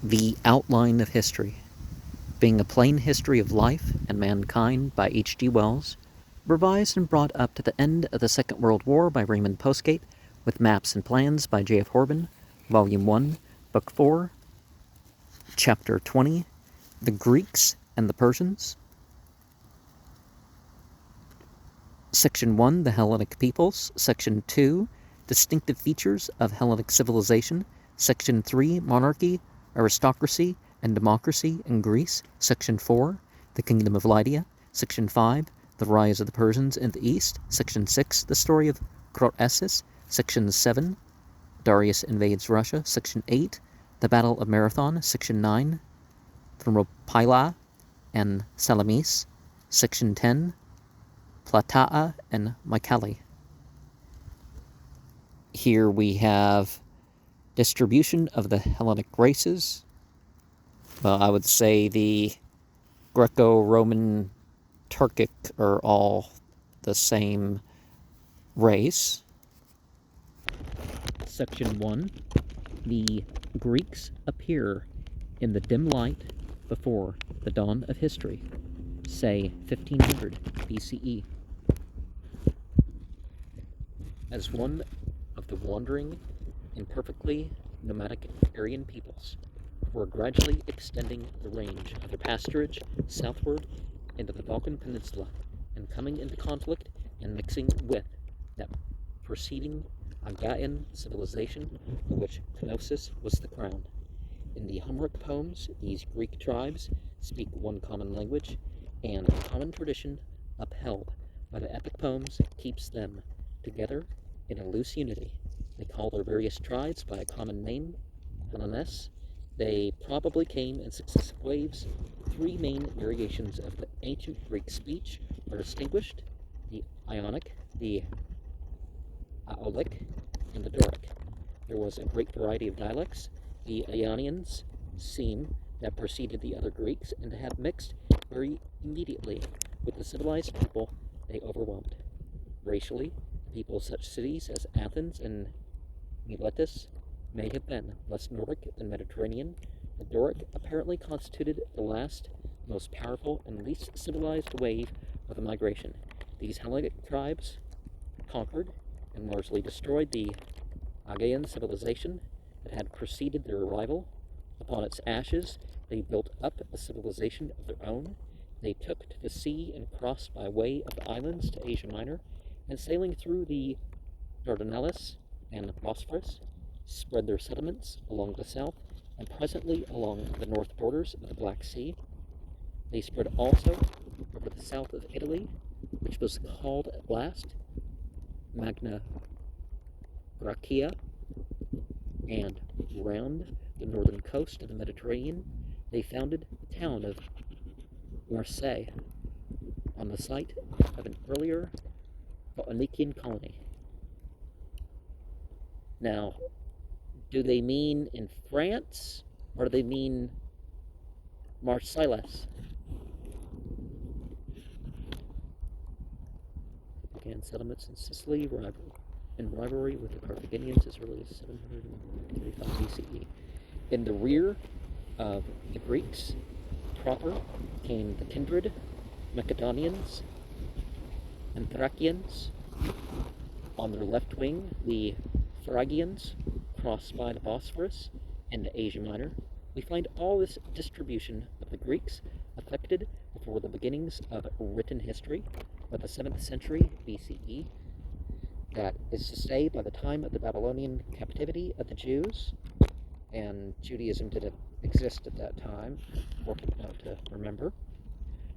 The Outline of History, being a plain history of life and mankind by H.G. Wells, revised and brought up to the end of the Second World War by Raymond Postgate, with maps and plans by J.F. Horban, Volume 1, Book 4, Chapter 20, The Greeks and the Persians. Section 1, The Hellenic Peoples. Section 2, Distinctive Features of Hellenic Civilization. Section 3, Monarchy, Aristocracy, and Democracy in Greece. Section 4, The Kingdom of Lydia. Section 5, The Rise of the Persians in the East. Section 6, The Story of Croesus. Section 7, Darius invades Russia. Section 8, The Battle of Marathon. Section 9, Thermopylae and Salamis. Section 10, Plataea and Mycale. Here we have distribution of the Hellenic races. Well, I would say the Greco-Roman Turkic are all the same race. Section 1. The Greeks appear in the dim light before the dawn of history, say 1500 BCE. As one of the wandering, imperfectly nomadic Aryan peoples, who were gradually extending the range of their pasturage southward into the Balkan Peninsula and coming into conflict and mixing with that preceding Achaean civilization of which Knossos was the crown. In the Homeric poems, these Greek tribes speak one common language, and a common tradition upheld by the epic poems keeps them together in a loose unity. They call their various tribes by a common name, Hellenes. They probably came in successive waves. Three main variations of the ancient Greek speech are distinguished: the Ionic, the Aeolic, and the Doric. There was a great variety of dialects. The Ionians seem to have preceded the other Greeks and to have mixed very immediately with the civilized people they overwhelmed. Racially, people of such cities as Athens and Miletus may have been less Nordic than Mediterranean. The Doric apparently constituted the last, most powerful, and least civilized wave of the migration. These Hellenic tribes conquered and largely destroyed the Achaean civilization that had preceded their arrival. Upon its ashes, they built up a civilization of their own. They took to the sea and crossed by way of the islands to Asia Minor, and sailing through the Dardanelles and Bosphorus, spread their settlements along the south and presently along the north borders of the Black Sea. They spread also over the south of Italy, which was called at last Magna Graecia, and round the northern coast of the Mediterranean they founded the town of Marseille on the site of an earlier Phoenician colony. Now, do they mean in France, or do they mean Marseilles? Began settlements in Sicily, in rivalry with the Carthaginians as early as 735 BCE. In the rear of the Greeks proper came the kindred Macedonians and Thracians. On their left wing, the Phrygians crossed by the Bosphorus into Asia Minor. We find all this distribution of the Greeks affected before the beginnings of written history by the 7th century BCE. That is to say, by the time of the Babylonian captivity of the Jews, and Judaism didn't exist at that time, important note to remember.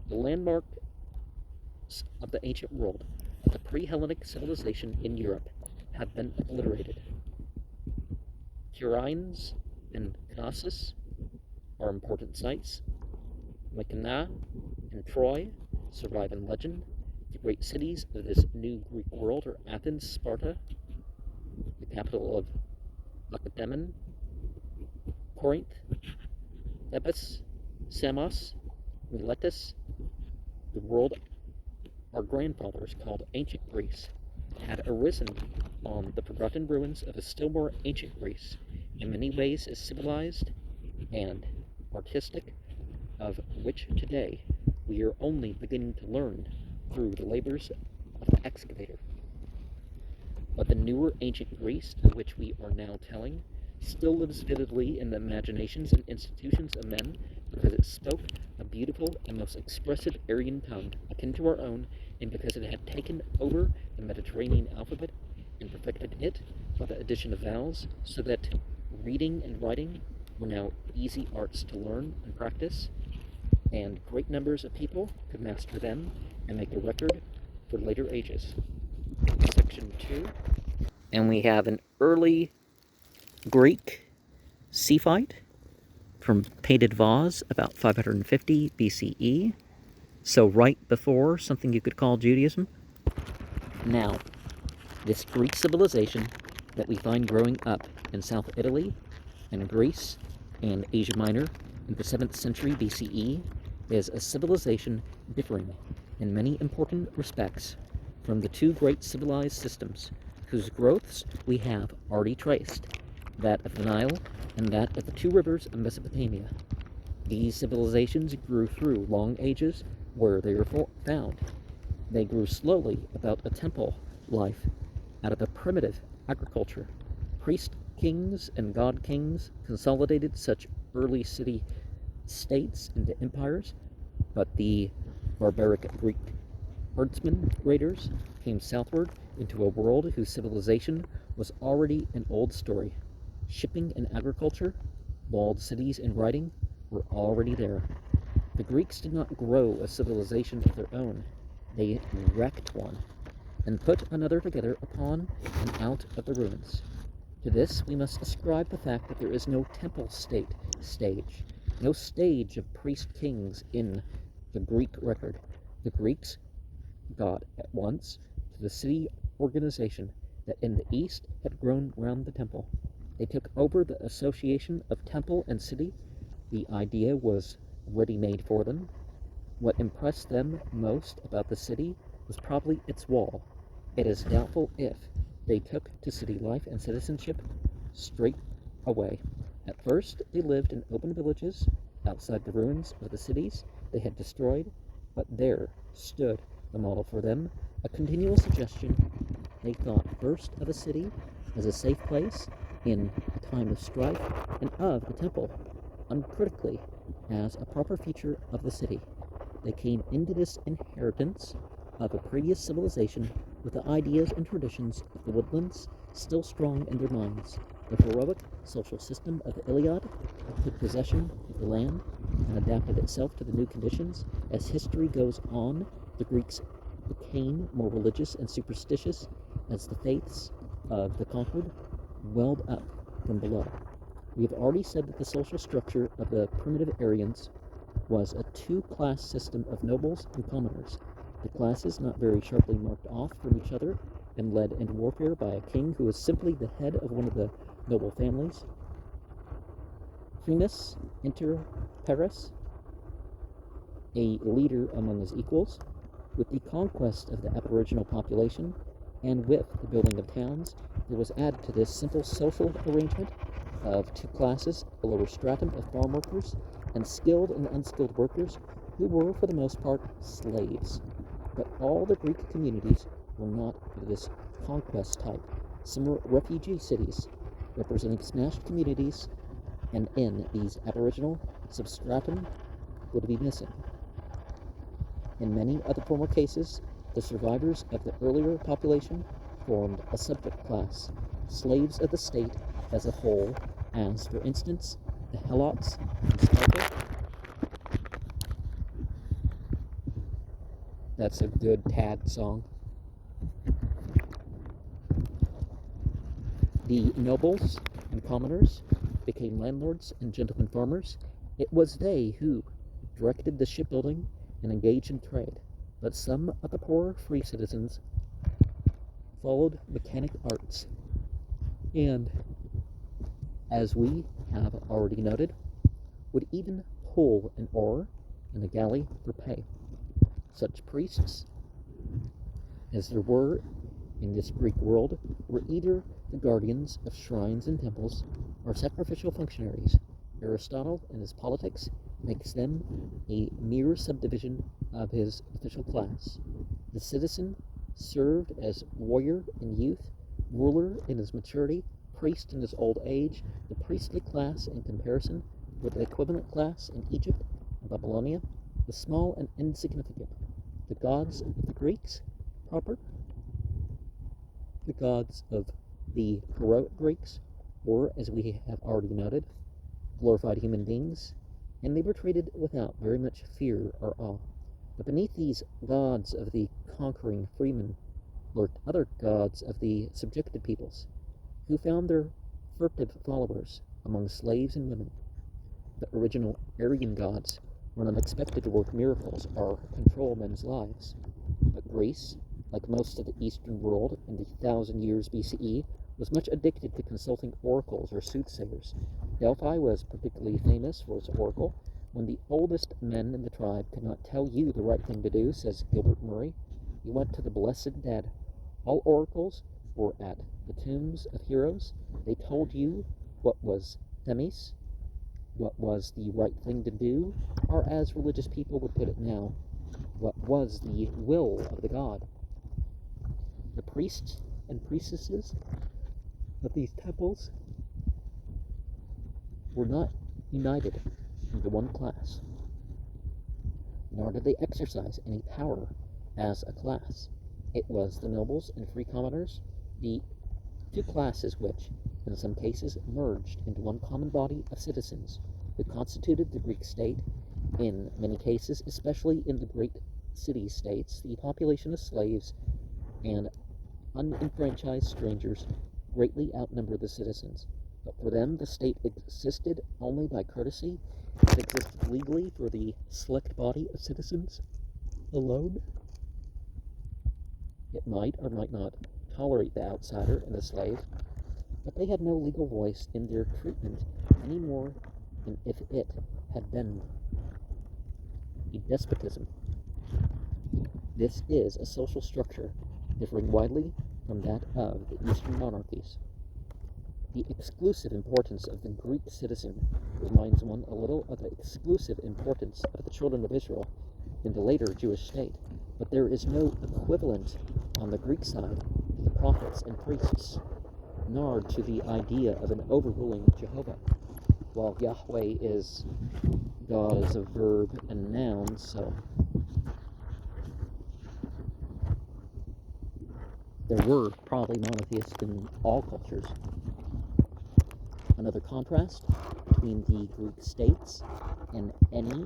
The landmarks of the ancient world, of the pre-Hellenic civilization in Europe, have been obliterated. Tiryns and Knossos are important sites. Mycenae and Troy survive in legend. The great cities of this new Greek world are Athens, Sparta, the capital of Lacedaemon, Corinth, Thebes, Samos, Miletus. The world our grandfathers called ancient Greece had arisen on the forgotten ruins of a still more ancient Greece, in many ways as civilized and artistic, of which today we are only beginning to learn through the labors of the excavator. But the newer ancient Greece, of which we are now telling, still lives vividly in the imaginations and institutions of men because it spoke a beautiful and most expressive Aryan tongue akin to our own, and because it had taken over the Mediterranean alphabet and perfected it by the addition of vowels, so that reading and writing were now easy arts to learn and practice, and great numbers of people could master them and make a record for later ages. Section 2. And we have an early Greek sea fight from painted vase about 550 BCE, so right before something you could call Judaism. Now, this Greek civilization that we find growing up in South Italy and Greece and Asia Minor in the 7th century BCE is a civilization differing in many important respects from the two great civilized systems whose growths we have already traced, that of the Nile and that of the two rivers of Mesopotamia. These civilizations grew through long ages where they were found. They grew slowly about a temple life out of a primitive agriculture. Priest kings and god kings consolidated such early city states into empires, but the barbaric Greek herdsmen raiders came southward into a world whose civilization was already an old story. Shipping and agriculture, walled cities and writing were already there. The Greeks did not grow a civilization of their own. They wrecked one and put another together upon and out of the ruins. To this we must ascribe the fact that there is no temple state stage, no stage of priest kings in the Greek record. The Greeks got at once to the city organization that in the east had grown round the temple. They took over the association of temple and city. The idea was ready-made for them. What impressed them most about the city was probably its wall. It is doubtful if they took to city life and citizenship straight away. At first, they lived in open villages outside the ruins of the cities they had destroyed, but there stood the model for them, a continual suggestion. They thought first of a city as a safe place in time of strife, and of the temple, uncritically, as a proper feature of the city. They came into this inheritance of a previous civilization with the ideas and traditions of the woodlands still strong in their minds. The heroic social system of the Iliad took possession of the land and adapted itself to the new conditions. As history goes on, the Greeks became more religious and superstitious as the faiths of the conquered welled up from below. We have already said that the social structure of the primitive Aryans was a two-class system of nobles and commoners, the classes not very sharply marked off from each other and led into warfare by a king who was simply the head of one of the noble families. Primus inter pares, a leader among his equals. With the conquest of the aboriginal population and with the building of towns, there was added to this simple social arrangement of two classes, a lower stratum of farm workers and skilled and unskilled workers who were for the most part slaves. But all the Greek communities were not of this conquest type. Some were refugee cities representing smashed communities, and in these aboriginal substratum would be missing. In many other former cases, the survivors of the earlier population formed a subject class, slaves of the state as a whole, as, for instance, the Helots in Sparta. That's a good Tad song. The nobles and commoners became landlords and gentlemen farmers. It was they who directed the shipbuilding and engaged in trade, but some of the poorer free citizens followed mechanic arts, and, as we have already noted, would even pull an oar in a galley for pay. Such priests as there were in this Greek world were either the guardians of shrines and temples or sacrificial functionaries. Aristotle, in his Politics, makes them a mere subdivision of his official class. The citizen served as warrior in youth, ruler in his maturity, priest in his old age. The priestly class, in comparison with the equivalent class in Egypt and Babylonia, was small and insignificant. The gods of the Greeks proper, the gods of the heroic Greeks, were, as we have already noted, glorified human beings, and they were treated without very much fear or awe. But beneath these gods of the conquering freemen lurked other gods of the subjected peoples, who found their furtive followers among slaves and women. The original Aryan gods were not expected to work miracles or control men's lives. But Greece, like most of the Eastern world in the 1,000 years BCE, was much addicted to consulting oracles or soothsayers. Delphi was particularly famous for its oracle. When the oldest men in the tribe could not tell you the right thing to do, says Gilbert Murray, you went to the blessed dead. All oracles were at the tombs of heroes. They told you what was themis, what was the right thing to do, or as religious people would put it now, what was the will of the god. The priests and priestesses of these temples were not united into one class, nor did they exercise any power as a class. It was the nobles and free commoners, the two classes which, in some cases, merged into one common body of citizens, who constituted the Greek state. In many cases, especially in the great city-states, the population of slaves and unenfranchised strangers greatly outnumbered the citizens. But for them, the state existed only by courtesy. It existed legally for the select body of citizens alone. It might or might not tolerate the outsider and the slave, but they had no legal voice in their treatment any more than if it had been a despotism. This is a social structure differing widely from that of the Eastern monarchies. The exclusive importance of the Greek citizen reminds one a little of the exclusive importance of the children of Israel in the later Jewish state, but there is no equivalent on the Greek side to the prophets and priests, nor to the idea of an overruling Jehovah. While Yahweh is God as a verb and noun, so there were probably monotheists in all cultures. Another contrast between the Greek states and any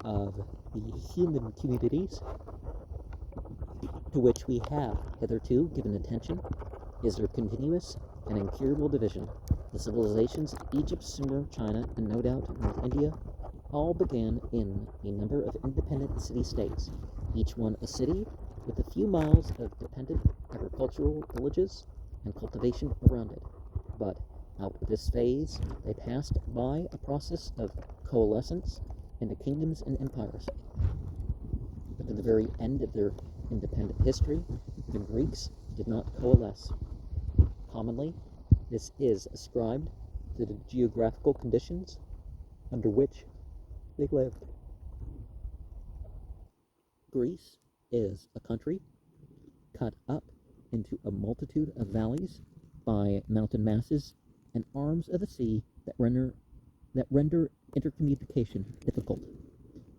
of the human communities to which we have hitherto given attention is their continuous and incurable division. The civilizations of Egypt, Sumer, China, and no doubt North India all began in a number of independent city-states, each one a city with a few miles of dependent agricultural villages and cultivation around it. But out of this phase, they passed by a process of coalescence into kingdoms and empires. But to the very end of their independent history, the Greeks did not coalesce. Commonly, this is ascribed to the geographical conditions under which they lived. Greece is a country cut up into a multitude of valleys by mountain masses and arms of the sea that render intercommunication difficult.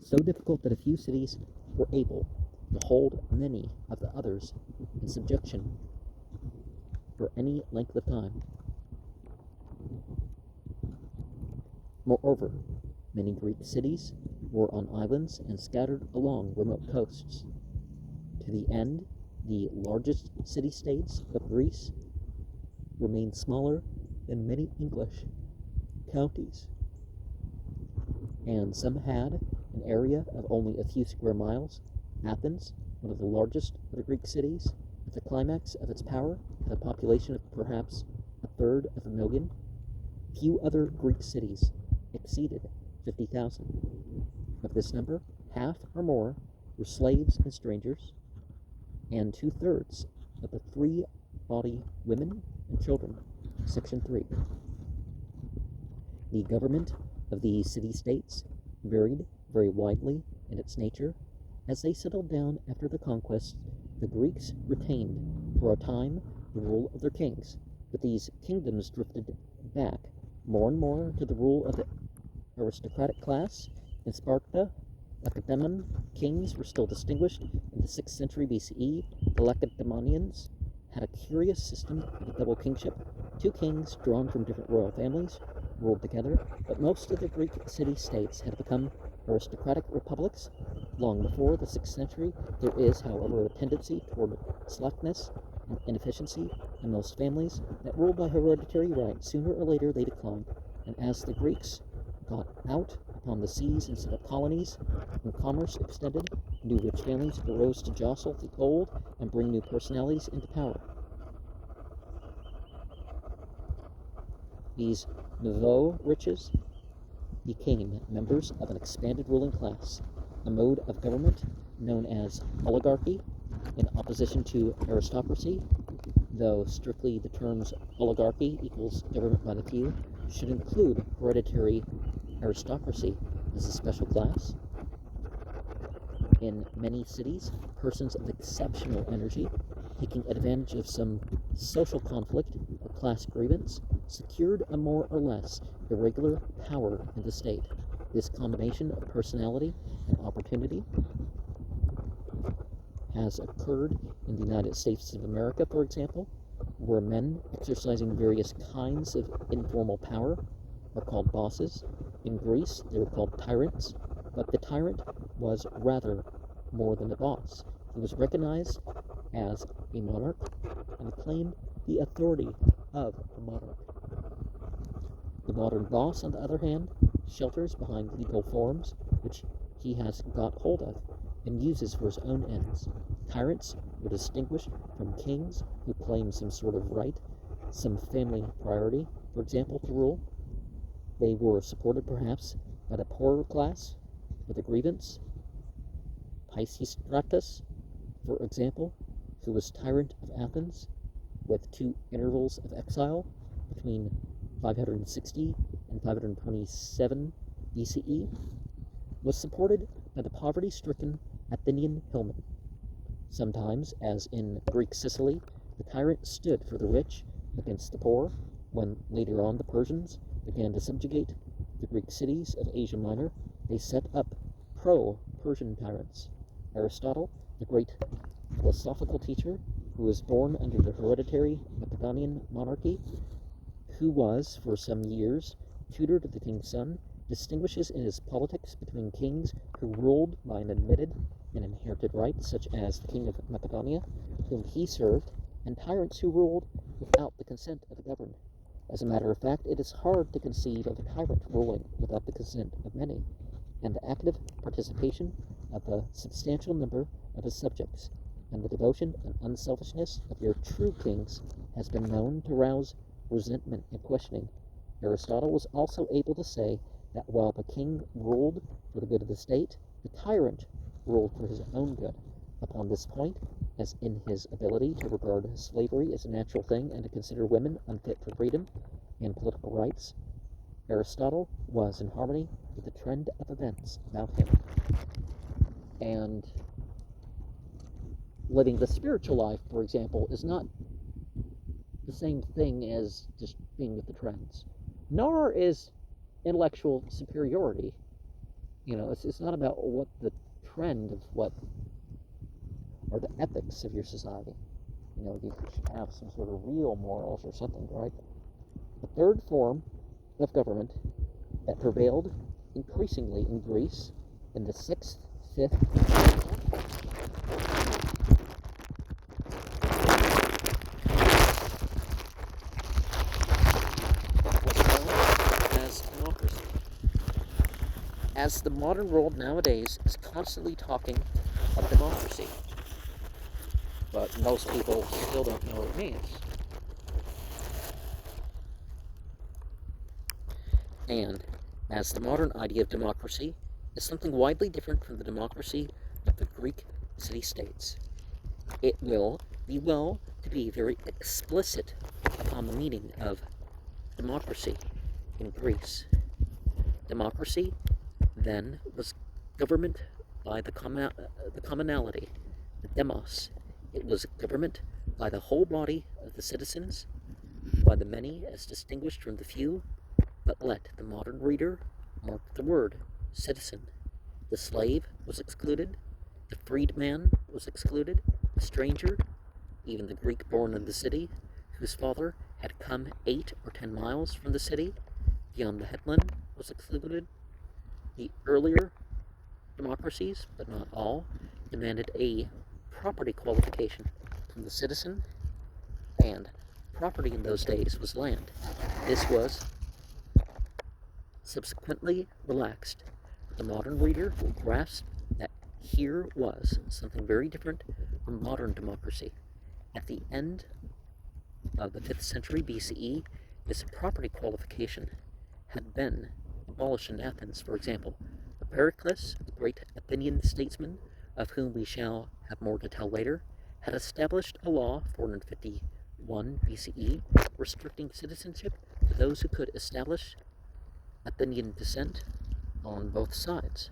So difficult that a few cities were able to hold many of the others in subjection for any length of time. Moreover, many Greek cities were on islands and scattered along remote coasts. To the end, the largest city-states of Greece remained smaller than many English counties, and some had an area of only a few square miles. Athens, one of the largest of the Greek cities, at the climax of its power, had a population of perhaps 1/3 Few other Greek cities exceeded 50,000. Of this number, half or more were slaves and strangers, and 2/3 of the free body women and children. Section 3. The government of these city-states varied very widely in its nature. As they settled down after the conquest, the Greeks retained, for a time, the rule of their kings, but these kingdoms drifted back more and more to the rule of the aristocratic class. In Sparta, Lacedaemon kings were still distinguished. In the 6th century BCE, the Lacedaemonians had a curious system of double kingship. Two kings drawn from different royal families ruled together, but most of the Greek city-states had become aristocratic republics long before the 6th century. There is, however, a tendency toward slackness and inefficiency in most families that ruled by hereditary right. Sooner or later they declined, and as the Greeks got out upon the seas and set up colonies, and commerce extended, new rich families arose to jostle the old and bring new personalities into power. These nouveaux riches became members of an expanded ruling class, a mode of government known as oligarchy, in opposition to aristocracy, though strictly the terms oligarchy equals government by the few, should include hereditary aristocracy as a special class. In many cities, persons of exceptional energy, taking advantage of some social conflict or class grievance, secured a more or less irregular power in the state. This combination of personality and opportunity has occurred in the United States of America, for example, where men exercising various kinds of informal power are called bosses. In Greece, they were called tyrants, but the tyrant was rather more than a boss. He was recognized as a monarch and claimed the authority of the monarch. The modern boss, on the other hand, shelters behind legal forms which he has got hold of and uses for his own ends. Tyrants were distinguished from kings who claimed some sort of right, some family priority, for example, to rule. They were supported perhaps by the poorer class with a grievance. Pisistratus, for example, who was tyrant of Athens with 2 intervals of exile between 560 and 527 BCE, was supported by the poverty-stricken Athenian hillmen. Sometimes, as in Greek Sicily, the tyrant stood for the rich against the poor. When later on the Persians began to subjugate the Greek cities of Asia Minor, they set up pro-Persian tyrants. Aristotle, the great philosophical teacher, who was born under the hereditary Macedonian monarchy, who was, for some years, tutor to the king's son, distinguishes in his politics between kings who ruled by an admitted and inherited right, such as the king of Macedonia, whom he served, and tyrants who ruled without the consent of the governed. As a matter of fact, it is hard to conceive of a tyrant ruling without the consent of many, and the active participation of a substantial number of his subjects, and the devotion and unselfishness of your true kings has been known to rouse resentment and questioning. Aristotle was also able to say that while the king ruled for the good of the state, the tyrant ruled for his own good. Upon this point, as in his ability to regard slavery as a natural thing and to consider women unfit for freedom and political rights, Aristotle was in harmony with the trend of events about him. And living the spiritual life, for example, is not the same thing as just being with the trends. Nor is intellectual superiority. It's not about what the trend of what are the ethics of your society. You should have some sort of real morals or something, right? The third form of government that prevailed increasingly in Greece in the 6th, 5th, was known as democracy. As the modern world nowadays is constantly talking of democracy, but most people still don't know what it means. And as the modern idea of democracy is something widely different from the democracy of the Greek city-states, it will be well to be very explicit upon the meaning of democracy in Greece. Democracy, then, was government by the commonality, the demos. It was government by the whole body of the citizens, by the many as distinguished from the few, but let the modern reader mark the word citizen. The slave was excluded, the freedman was excluded, the stranger, even the Greek born in the city, whose father had come 8 or 10 miles from the city beyond the headland, was excluded. The earlier democracies, but not all, demanded a property qualification from the citizen, and property in those days was land. This was subsequently relaxed. The modern reader will grasp that here was something very different from modern democracy. At the end of the 5th century BCE, this property qualification had been abolished in Athens, for example. Pericles, the great Athenian statesman, of whom we shall have more to tell later, had established a law, 451 BCE, restricting citizenship to those who could establish Athenian descent on both sides.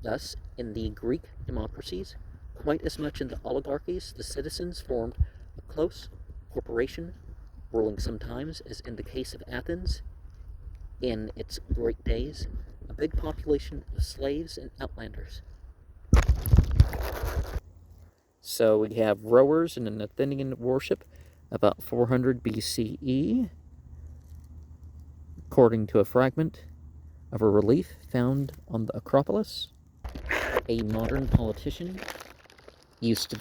Thus, in the Greek democracies, quite as much in the oligarchies, the citizens formed a close corporation, ruling sometimes, as in the case of Athens, in its great days, a big population of slaves and outlanders. So we have rowers in an Athenian worship about 400 BCE, according to a fragment of a relief found on the Acropolis. A modern politician used to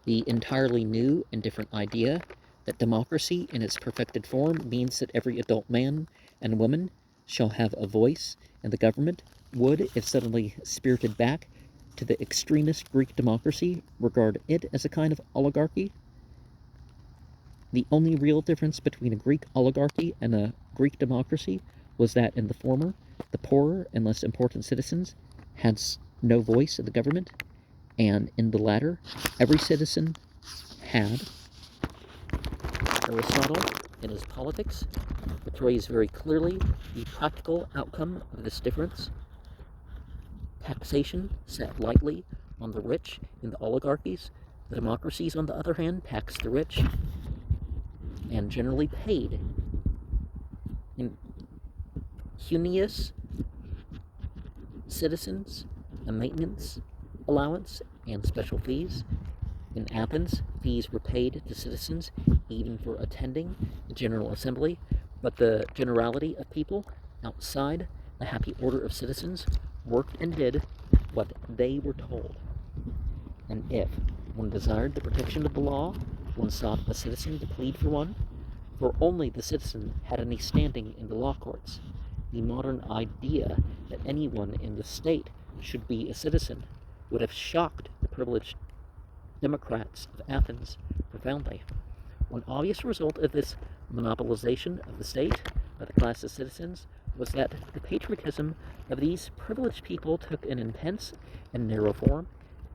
the entirely new and different idea that democracy in its perfected form means that every adult man and woman shall have a voice in the government, would, if suddenly spirited back to the extremist Greek democracy, regard it as a kind of oligarchy. The only real difference between a Greek oligarchy and a Greek democracy was that in the former, the poorer and less important citizens had no voice in the government, and in the latter, every citizen had. Aristotle, in his Politics, portrays very clearly the practical outcome of this difference. Taxation set lightly on the rich in the oligarchies. The democracies, on the other hand, taxed the rich and generally paid in impecunious citizens a maintenance allowance and special fees. In Athens, fees were paid to citizens even for attending the General Assembly, but the generality of people outside the happy order of citizens worked and did what they were told. And if one desired the protection of the law, one sought a citizen to plead for one, for only the citizen had any standing in the law courts. The modern idea that anyone in the state should be a citizen would have shocked the privileged democrats of Athens profoundly. One obvious result of this monopolization of the state by the class of citizens was that the patriotism of these privileged people took an intense and narrow form.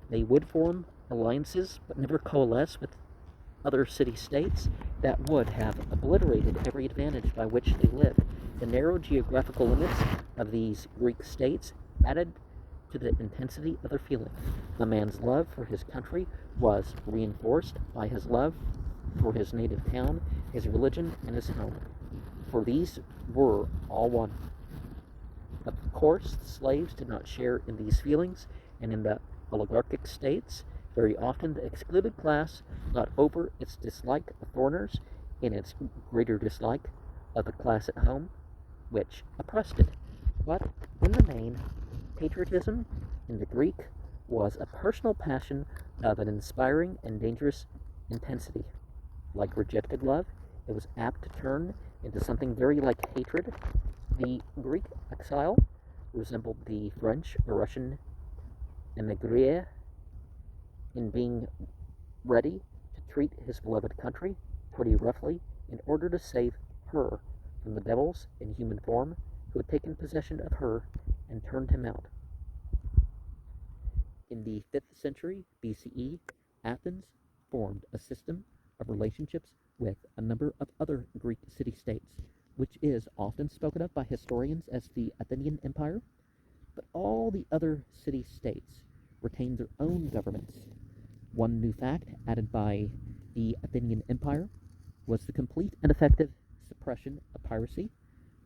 They would form alliances but never coalesce with other city-states that would have obliterated every advantage by which they lived. The narrow geographical limits of these Greek states added to the intensity of their feeling. A man's love for his country was reinforced by his love for his native town, his religion, and his home, for these were all one. Of course, the slaves did not share in these feelings, and in the oligarchic states, very often the excluded class got over its dislike of foreigners in its greater dislike of the class at home, which oppressed it. But in the main, patriotism in the Greek was a personal passion of an inspiring and dangerous intensity. Like rejected love, it was apt to turn into something very like hatred. The Greek exile resembled the French or Russian émigré in being ready to treat his beloved country pretty roughly in order to save her from the devils in human form who had taken possession of her and turned him out. In the 5th century BCE, Athens formed a system of relationships with a number of other Greek city-states. which is often spoken of by historians as the Athenian Empire, but all the other city-states retained their own governments. One new fact added by the Athenian Empire was the complete and effective suppression of piracy.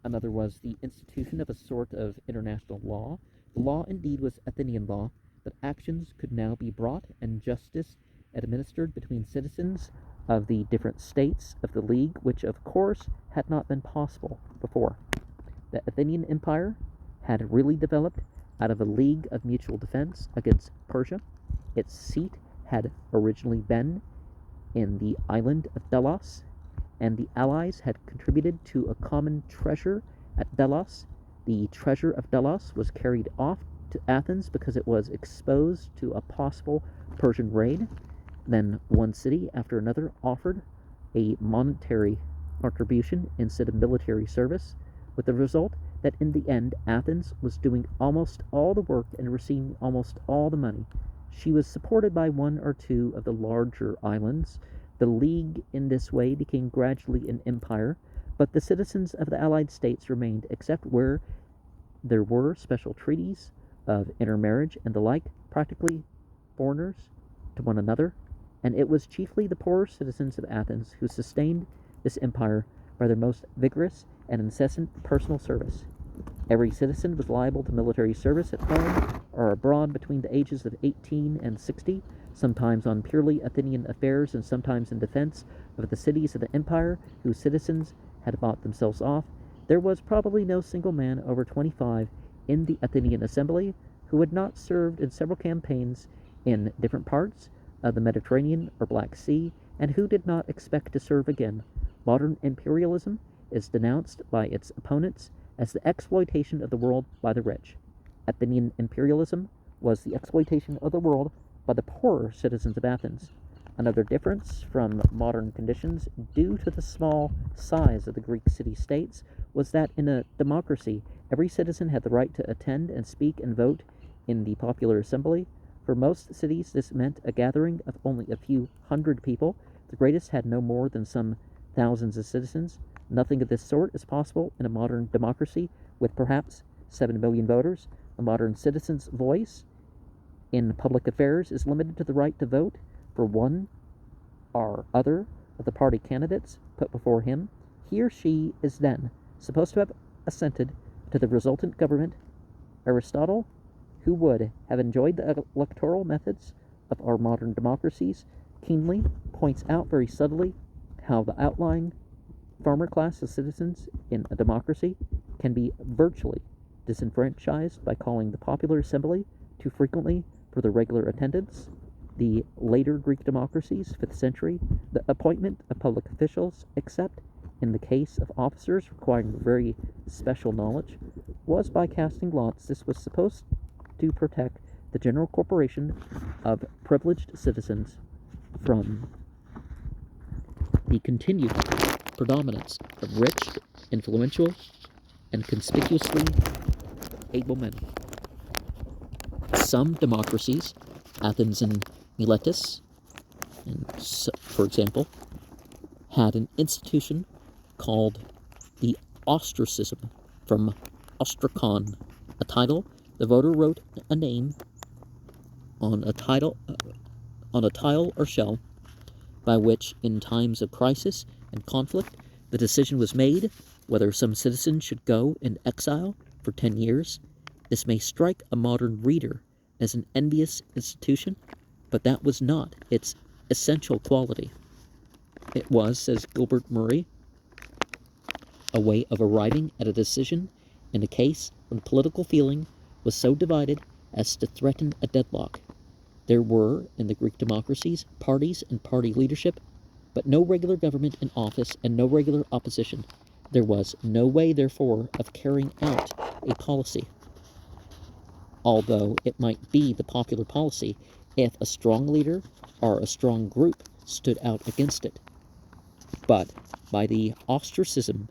Another was the institution of a sort of international law. The law indeed was Athenian law, but actions could now be brought and justice administered between citizens of the different states of the league, which of course had not been possible before. The Athenian Empire had really developed out of a league of mutual defense against Persia. Its seat had originally been in the island of Delos, and the allies had contributed to a common treasure at Delos. The treasure of Delos was carried off to Athens because it was exposed to a possible Persian raid. Then one city after another offered a monetary contribution instead of military service, with the result that in the end Athens was doing almost all the work and receiving almost all the money. She was supported by one or two of the larger islands. The league in this way became gradually an empire, but the citizens of the allied states remained, except where there were special treaties of intermarriage and the like, practically foreigners to one another, and it was chiefly the poorer citizens of Athens who sustained this empire by their most vigorous and incessant personal service. Every citizen was liable to military service at home or abroad between the ages of 18 and 60, sometimes on purely Athenian affairs and sometimes in defense of the cities of the empire whose citizens had bought themselves off. There was probably no single man over 25 in the Athenian assembly who had not served in several campaigns in different parts of the Mediterranean or Black Sea, and who did not expect to serve again. Modern imperialism is denounced by its opponents as the exploitation of the world by the rich. Athenian imperialism was the exploitation of the world by the poorer citizens of Athens. Another difference from modern conditions, due to the small size of the Greek city-states, was that in a democracy, every citizen had the right to attend and speak and vote in the popular assembly. For most cities, this meant a gathering of only a few hundred people. The greatest had no more than some thousands of citizens. Nothing of this sort is possible in a modern democracy with perhaps 7 million voters. A modern citizen's voice in public affairs is limited to the right to vote for one or other of the party candidates put before him. He or she is then supposed to have assented to the resultant government. Aristotle, who would have enjoyed the electoral methods of our modern democracies, keenly points out very subtly how the outlying farmer class of citizens in a democracy can be virtually disenfranchised by calling the popular assembly too frequently for the regular attendance. The later Greek democracies, 5th century, the appointment of public officials, except in the case of officers requiring very special knowledge, was by casting lots. This was supposed to protect the general corporation of privileged citizens from the continued predominance of rich, influential, and conspicuously able men. Some democracies, Athens and Miletus, for example, had an institution called the ostracism, from ostrakon, a title. The voter wrote a name on a tile or shell, by which, in times of crisis and conflict, the decision was made whether some citizen should go in exile for 10 years. This may strike a modern reader as an envious institution, but that was not its essential quality. It was, says Gilbert Murray, a way of arriving at a decision in a case when political feeling was so divided as to threaten a deadlock. There were, in the Greek democracies, parties and party leadership, but no regular government in office and no regular opposition. There was no way, therefore, of carrying out a policy, although it might be the popular policy if a strong leader or a strong group stood out against it. But by the ostracism,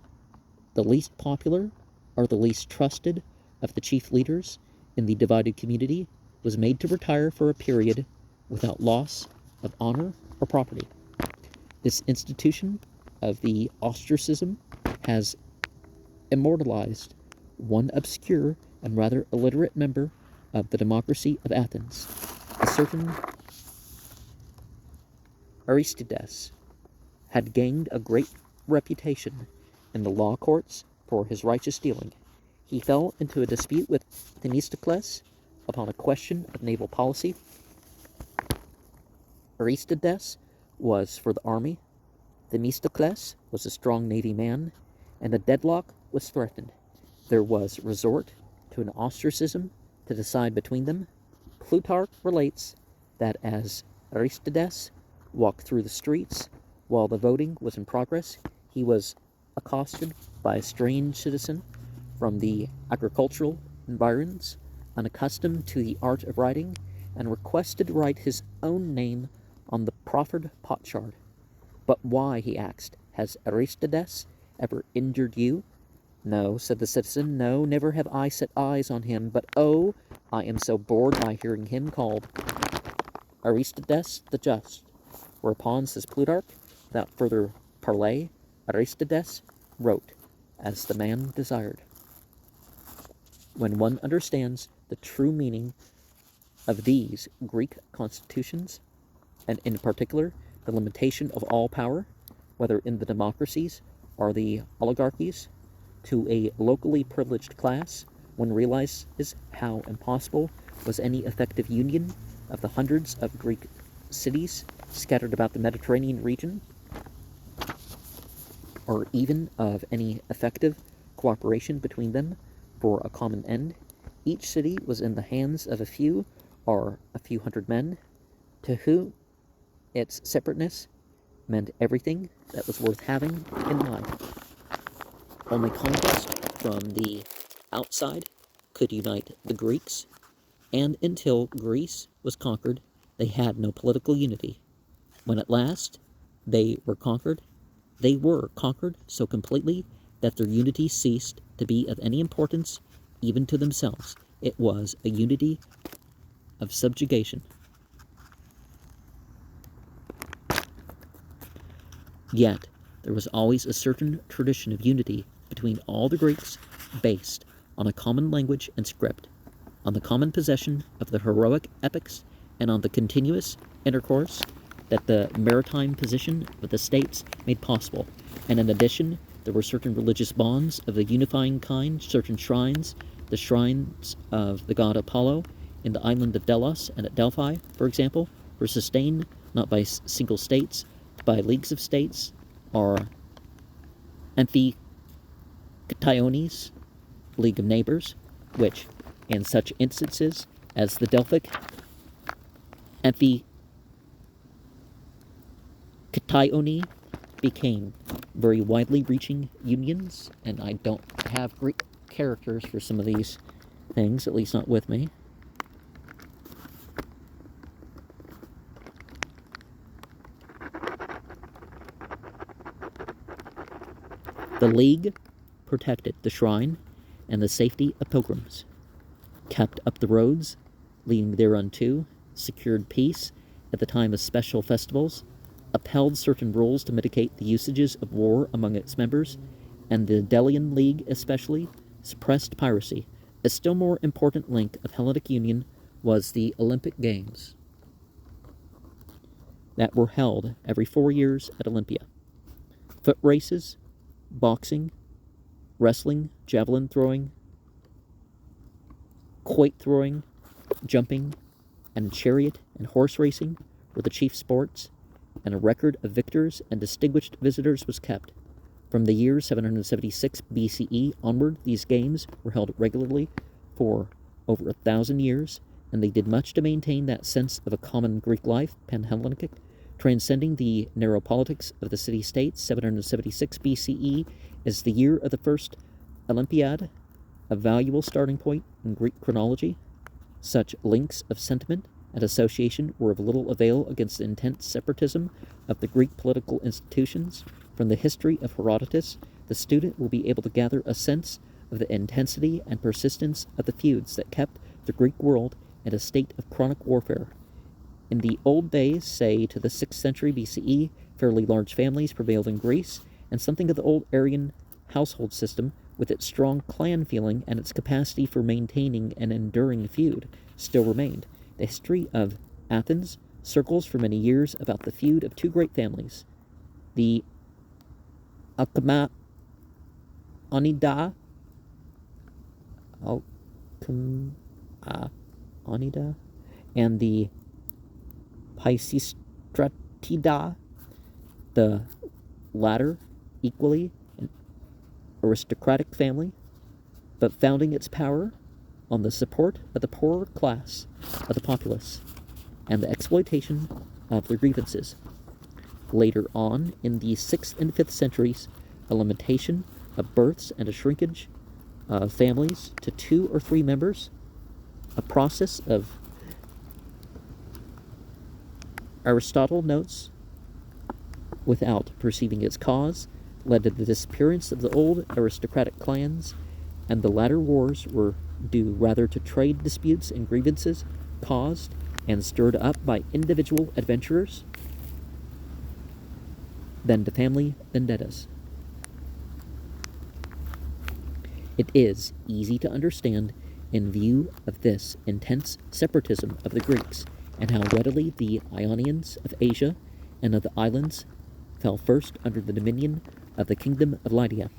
the least popular or the least trusted of the chief leaders in the divided community was made to retire for a period without loss of honor or property. This institution of the ostracism has immortalized one obscure and rather illiterate member of the democracy of Athens, a certain Aristides, had gained a great reputation in the law courts for his righteous dealing. He fell into a dispute with Themistocles upon a question of naval policy. Aristides was for the army, Themistocles was a strong navy man, and a deadlock was threatened. There was resort to an ostracism to decide between them. Plutarch relates that as Aristides walked through the streets while the voting was in progress, he was accosted by a strange citizen from the agricultural environs, unaccustomed to the art of writing, and requested to write his own name on the proffered potsherd. But why, he asked, has Aristides ever injured you? No, said the citizen, no, never have I set eyes on him, but oh, I am so bored by hearing him called Aristides the Just. Whereupon, says Plutarch, without further parley, Aristides wrote as the man desired. When one understands the true meaning of these Greek constitutions, and in particular the limitation of all power, whether in the democracies or the oligarchies, to a locally privileged class, one realizes how impossible was any effective union of the hundreds of Greek cities scattered about the Mediterranean region, or even of any effective cooperation between them for a common end. Each city was in the hands of a few or a few hundred men, to whom its separateness meant everything that was worth having in life. Only conquest from the outside could unite the Greeks, and until Greece was conquered, they had no political unity. When at last they were conquered so completely that their unity ceased to be of any importance even to themselves. It was a unity of subjugation. Yet there was always a certain tradition of unity between all the Greeks based on a common language and script, on the common possession of the heroic epics, and on the continuous intercourse that the maritime position of the states made possible. And in addition, there were certain religious bonds of the unifying kind, certain shrines, the shrines of the god Apollo in the island of Delos and at Delphi, for example, were sustained not by single states, but by leagues of states, or amphiktyones, league of neighbors, which, in such instances as the Delphic amphiktyonie, became very widely reaching unions, and I don't have Greek characters for some of these things, at least not with me. The League protected the shrine and the safety of pilgrims, kept up the roads leading thereunto, secured peace at the time of special festivals, upheld certain rules to mitigate the usages of war among its members, and the Delian League especially suppressed piracy. A still more important link of Hellenic union was the Olympic Games that were held every 4 years at Olympia. Foot races, boxing, wrestling, javelin throwing, quoit throwing, jumping, and chariot and horse racing were the chief sports, and a record of victors and distinguished visitors was kept. From the year 776 BCE onward, these games were held regularly for over 1,000 years, and they did much to maintain that sense of a common Greek life, pan-Hellenic, transcending the narrow politics of the city-states. 776 BCE is the year of the first Olympiad, a valuable starting point in Greek chronology. Such links of sentiment and association were of little avail against the intense separatism of the Greek political institutions. From the history of Herodotus, the student will be able to gather a sense of the intensity and persistence of the feuds that kept the Greek world in a state of chronic warfare. In the old days, say to the 6th century BCE, fairly large families prevailed in Greece, and something of the old Aryan household system with its strong clan feeling and its capacity for maintaining an enduring feud, still remained. The history of Athens circles for many years about the feud of two great families, the Achaemenida, Onida, and the Pisistratida, the latter equally an aristocratic family, but founding its power on the support of the poorer class of the populace and the exploitation of their grievances. Later on, in the 6th and 5th centuries, a limitation of births and a shrinkage of families to 2 or 3 members, a process of Aristotle notes without perceiving its cause, led to the disappearance of the old aristocratic clans, and the latter wars were due rather to trade disputes and grievances caused and stirred up by individual adventurers than to family vendettas. It is easy to understand, in view of this intense separatism of the Greeks, and how readily the Ionians of Asia and of the islands fell first under the dominion of the kingdom of Lydia,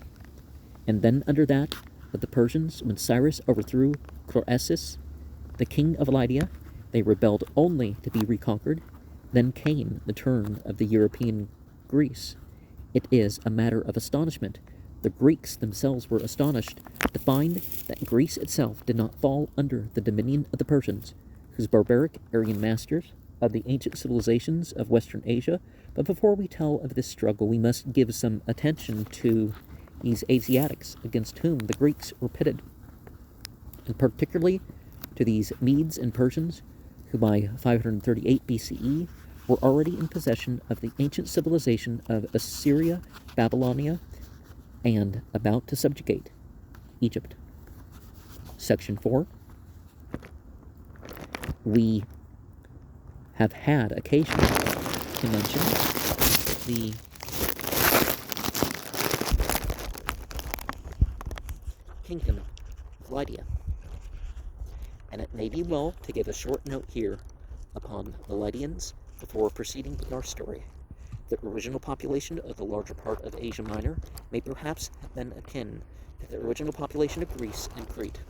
and then under that of the Persians. When Cyrus overthrew Croesus, the king of Lydia, they rebelled only to be reconquered. Then came the turn of the European Greece. It is a matter of astonishment. The Greeks themselves were astonished to find that Greece itself did not fall under the dominion of the Persians, whose barbaric Aryan masters of the ancient civilizations of Western Asia. But before we tell of this struggle, we must give some attention to these Asiatics against whom the Greeks were pitted, and particularly to these Medes and Persians, who by 538 BCE were already in possession of the ancient civilization of Assyria, Babylonia, and about to subjugate Egypt. Section 4. We have had occasion to mention the kingdom of Lydia, and it may be well to give a short note here upon the Lydians before proceeding with our story. The original population of the larger part of Asia Minor may perhaps have been akin to the original population of Greece and Crete.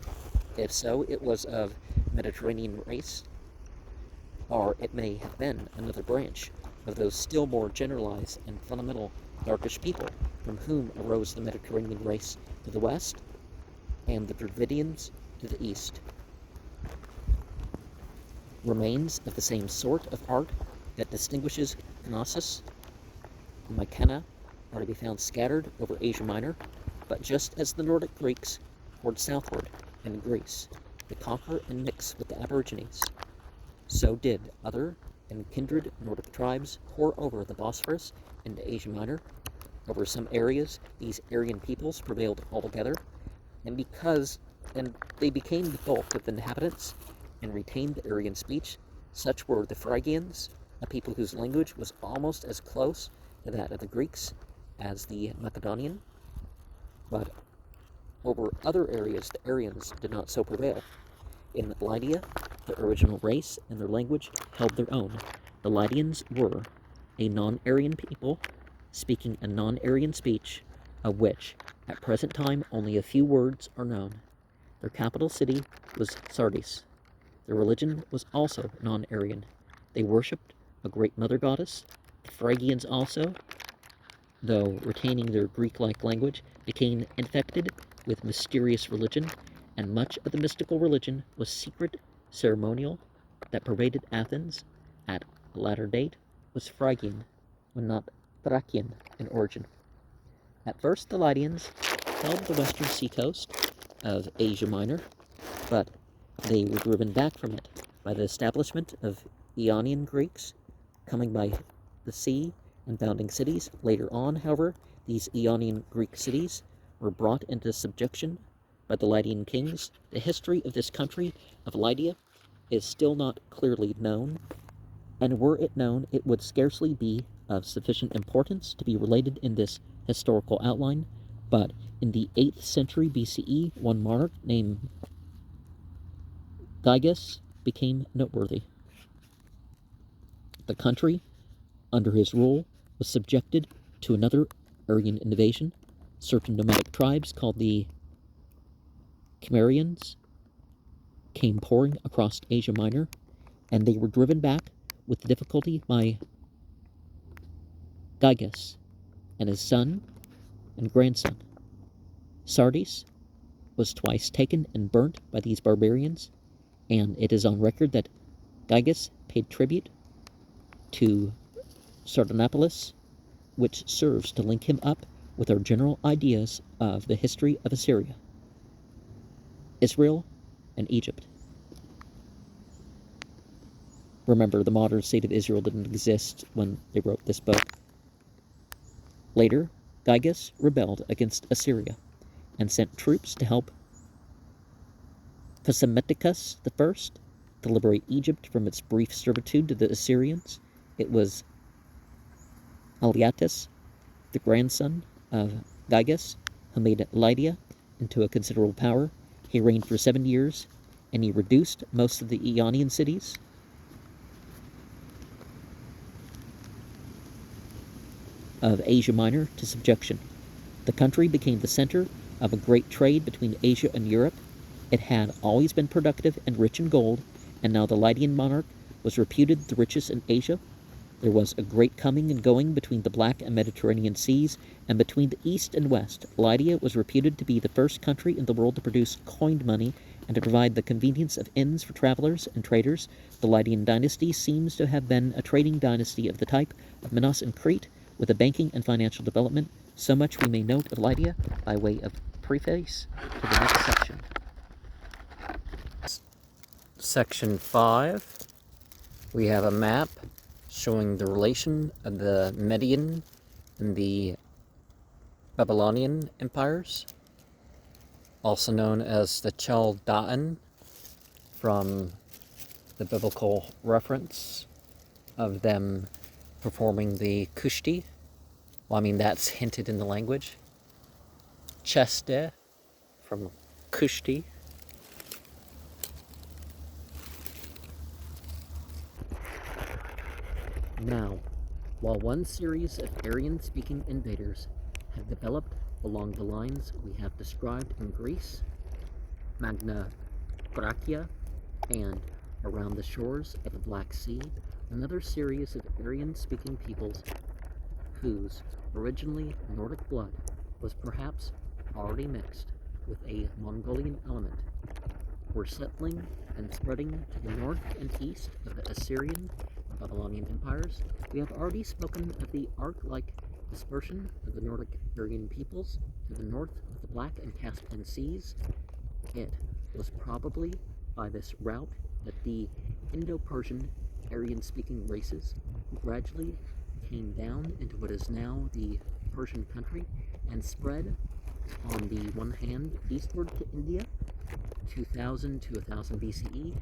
If so, it was of Mediterranean race, or it may have been another branch of those still more generalized and fundamental Darkish people from whom arose the Mediterranean race to the west and the Dravidians to the east. Remains of the same sort of art that distinguishes Knossos and Mykenæ are to be found scattered over Asia Minor, but just as the Nordic Greeks poured southward in Greece to conquer and mix with the Aborigines, so did other and kindred Nordic tribes pour over the Bosphorus into Asia Minor. Over some areas, these Aryan peoples prevailed altogether, and they became the bulk of the inhabitants and retained the Aryan speech. Such were the Phrygians, a people whose language was almost as close to that of the Greeks as the Macedonian, but over other areas the Aryans did not so prevail. In Lydia, the original race and their language held their own. The Lydians were a non-Aryan people, speaking a non-Aryan speech, of which, at present time, only a few words are known. Their capital city was Sardis. Their religion was also non-Aryan. They worshipped a great mother goddess. The Phrygians also, though retaining their Greek-like language, became infected with mysterious religion, and much of the mystical religion was secret, ceremonial, that pervaded Athens at a latter date was Phrygian, when not Thracian in origin. At first the Lydians held the western seacoast of Asia Minor, but they were driven back from it by the establishment of Ionian Greeks coming by the sea and founding cities. Later on, however, these Ionian Greek cities were brought into subjection by the Lydian kings. The history of this country of Lydia is still not clearly known, and were it known, it would scarcely be of sufficient importance to be related in this historical outline. But in the 8th century BCE, one monarch named Gyges became noteworthy. The country, under his rule, was subjected to another Aryan invasion. Certain nomadic tribes called the Cimmerians came pouring across Asia Minor, and they were driven back with difficulty by Gyges and his son and grandson. Sardis was twice taken and burnt by these barbarians, and it is on record that Gyges paid tribute to Sardanapalus, which serves to link him up with our general ideas of the history of Assyria, Israel, and Egypt. Remember, the modern state of Israel didn't exist when they wrote this book. Later, Gyges rebelled against Assyria and sent troops to help Psammetichus I to liberate Egypt from its brief servitude to the Assyrians. It was Aliatus, the grandson of Gyges, who made Lydia into a considerable power. He reigned for 7 years, and he reduced most of the Ionian cities of Asia Minor to subjection. The country became the center of a great trade between Asia and Europe. It had always been productive and rich in gold, and now the Lydian monarch was reputed the richest in Asia. There was a great coming and going between the Black and Mediterranean seas, and between the East and West. Lydia was reputed to be the first country in the world to produce coined money and to provide the convenience of inns for travelers and traders. The Lydian dynasty seems to have been a trading dynasty of the type of Minos and Crete, with a banking and financial development. So much we may note of Lydia by way of preface to the next section. Section 5, we have a map showing the relation of the Median and the Babylonian empires, also known as the Chaldean, from the biblical reference of them performing the Kushti. Well, I mean, that's hinted in the language. Cheste, from Kushti. Now, while one series of Aryan-speaking invaders have developed along the lines we have described in Greece, Magna Graecia, and around the shores of the Black Sea, another series of Aryan-speaking peoples whose originally Nordic blood was perhaps already mixed with a Mongolian element were settling and spreading to the north and east of the Assyrian and Babylonian empires. We have already spoken of the arc-like dispersion of the Nordic Aryan peoples to the north of the Black and Caspian seas. It was probably by this route that the Indo-Persian Aryan-speaking races gradually came down into what is now the Persian country and spread on the one hand eastward to India, 2000 to 1000 BCE,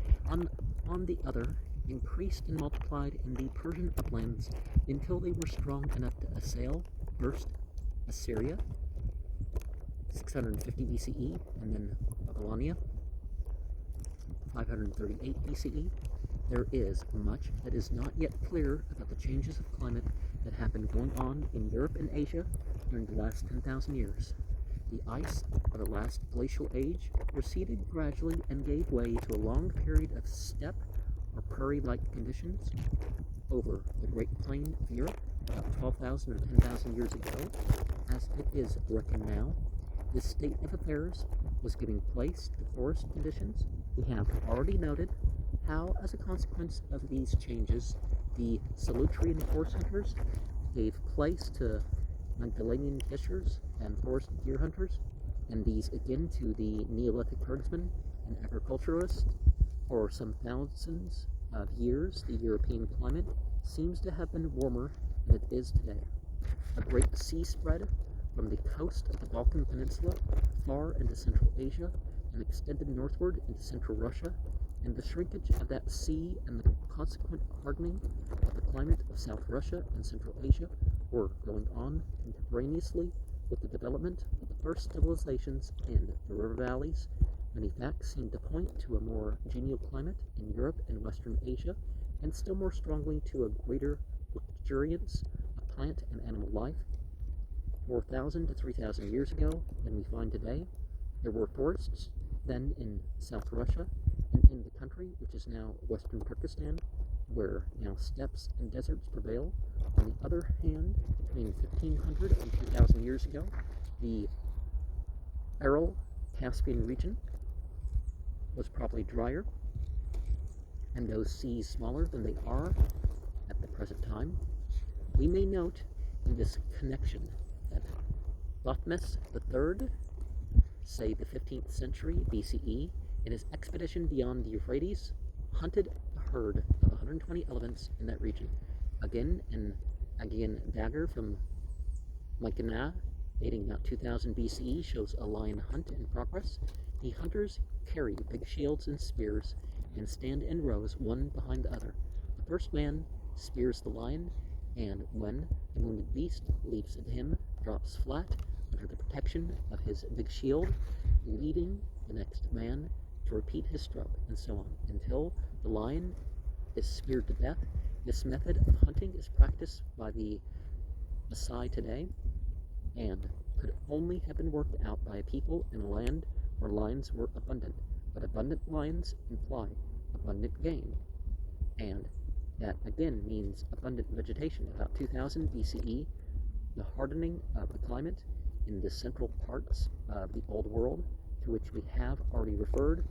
on the other increased and multiplied in the Persian uplands until they were strong enough to assail first Assyria, 650 BCE, and then Babylonia, 538 BCE. There is much that is not yet clear about the changes of climate that have been going on in Europe and Asia during the last 10,000 years. The ice of the last glacial age receded gradually and gave way to a long period of steppe or prairie-like conditions over the Great Plain of Europe about 12,000 or 10,000 years ago. As it is reckoned now, this state of affairs was giving place to forest conditions. We have already noted how, as a consequence of these changes, the Solutrean horse hunters gave place to Magdalenian fishers and forest deer hunters, and these again to the Neolithic herdsmen and agriculturists. For some thousands of years, the European climate seems to have been warmer than it is today. A great sea spread from the coast of the Balkan Peninsula far into Central Asia and extended northward into central Russia, and the shrinkage of that sea and the consequent hardening of the climate of South Russia and Central Asia were going on contemporaneously With the development of the first civilizations in the river valleys, many facts seem to point to a more genial climate in Europe and Western Asia, and still more strongly to a greater luxuriance of plant and animal life. 4,000 to 3,000 years ago than we find today, there were forests then in South Russia and in the country which is now Western Turkestan, where now steppes and deserts prevail. On the other hand, between 1,500 and 2,000 years ago, the Aral Caspian region was probably drier, and those seas smaller than they are at the present time. We may note in this connection that Thutmose III, say the 15th century BCE, in his expedition beyond the Euphrates, hunted a herd of 120 elephants in that region. Again, an Aegean dagger from Mycenae, dating about 2000 BCE, shows a lion hunt in progress. The hunters carry big shields and spears and stand in rows, one behind the other. The first man spears the lion, and when the wounded beast leaps at him, drops flat under the protection of his big shield, leaving the next man to repeat his stroke, and so on, until the lion is speared to death. This method of hunting is practiced by the Maasai today, and could only have been worked out by a people in a land where lions were abundant. But abundant lions imply abundant game, and that again means abundant vegetation. About 2000 BCE, the hardening of the climate in the central parts of the Old World, to which we have already referred,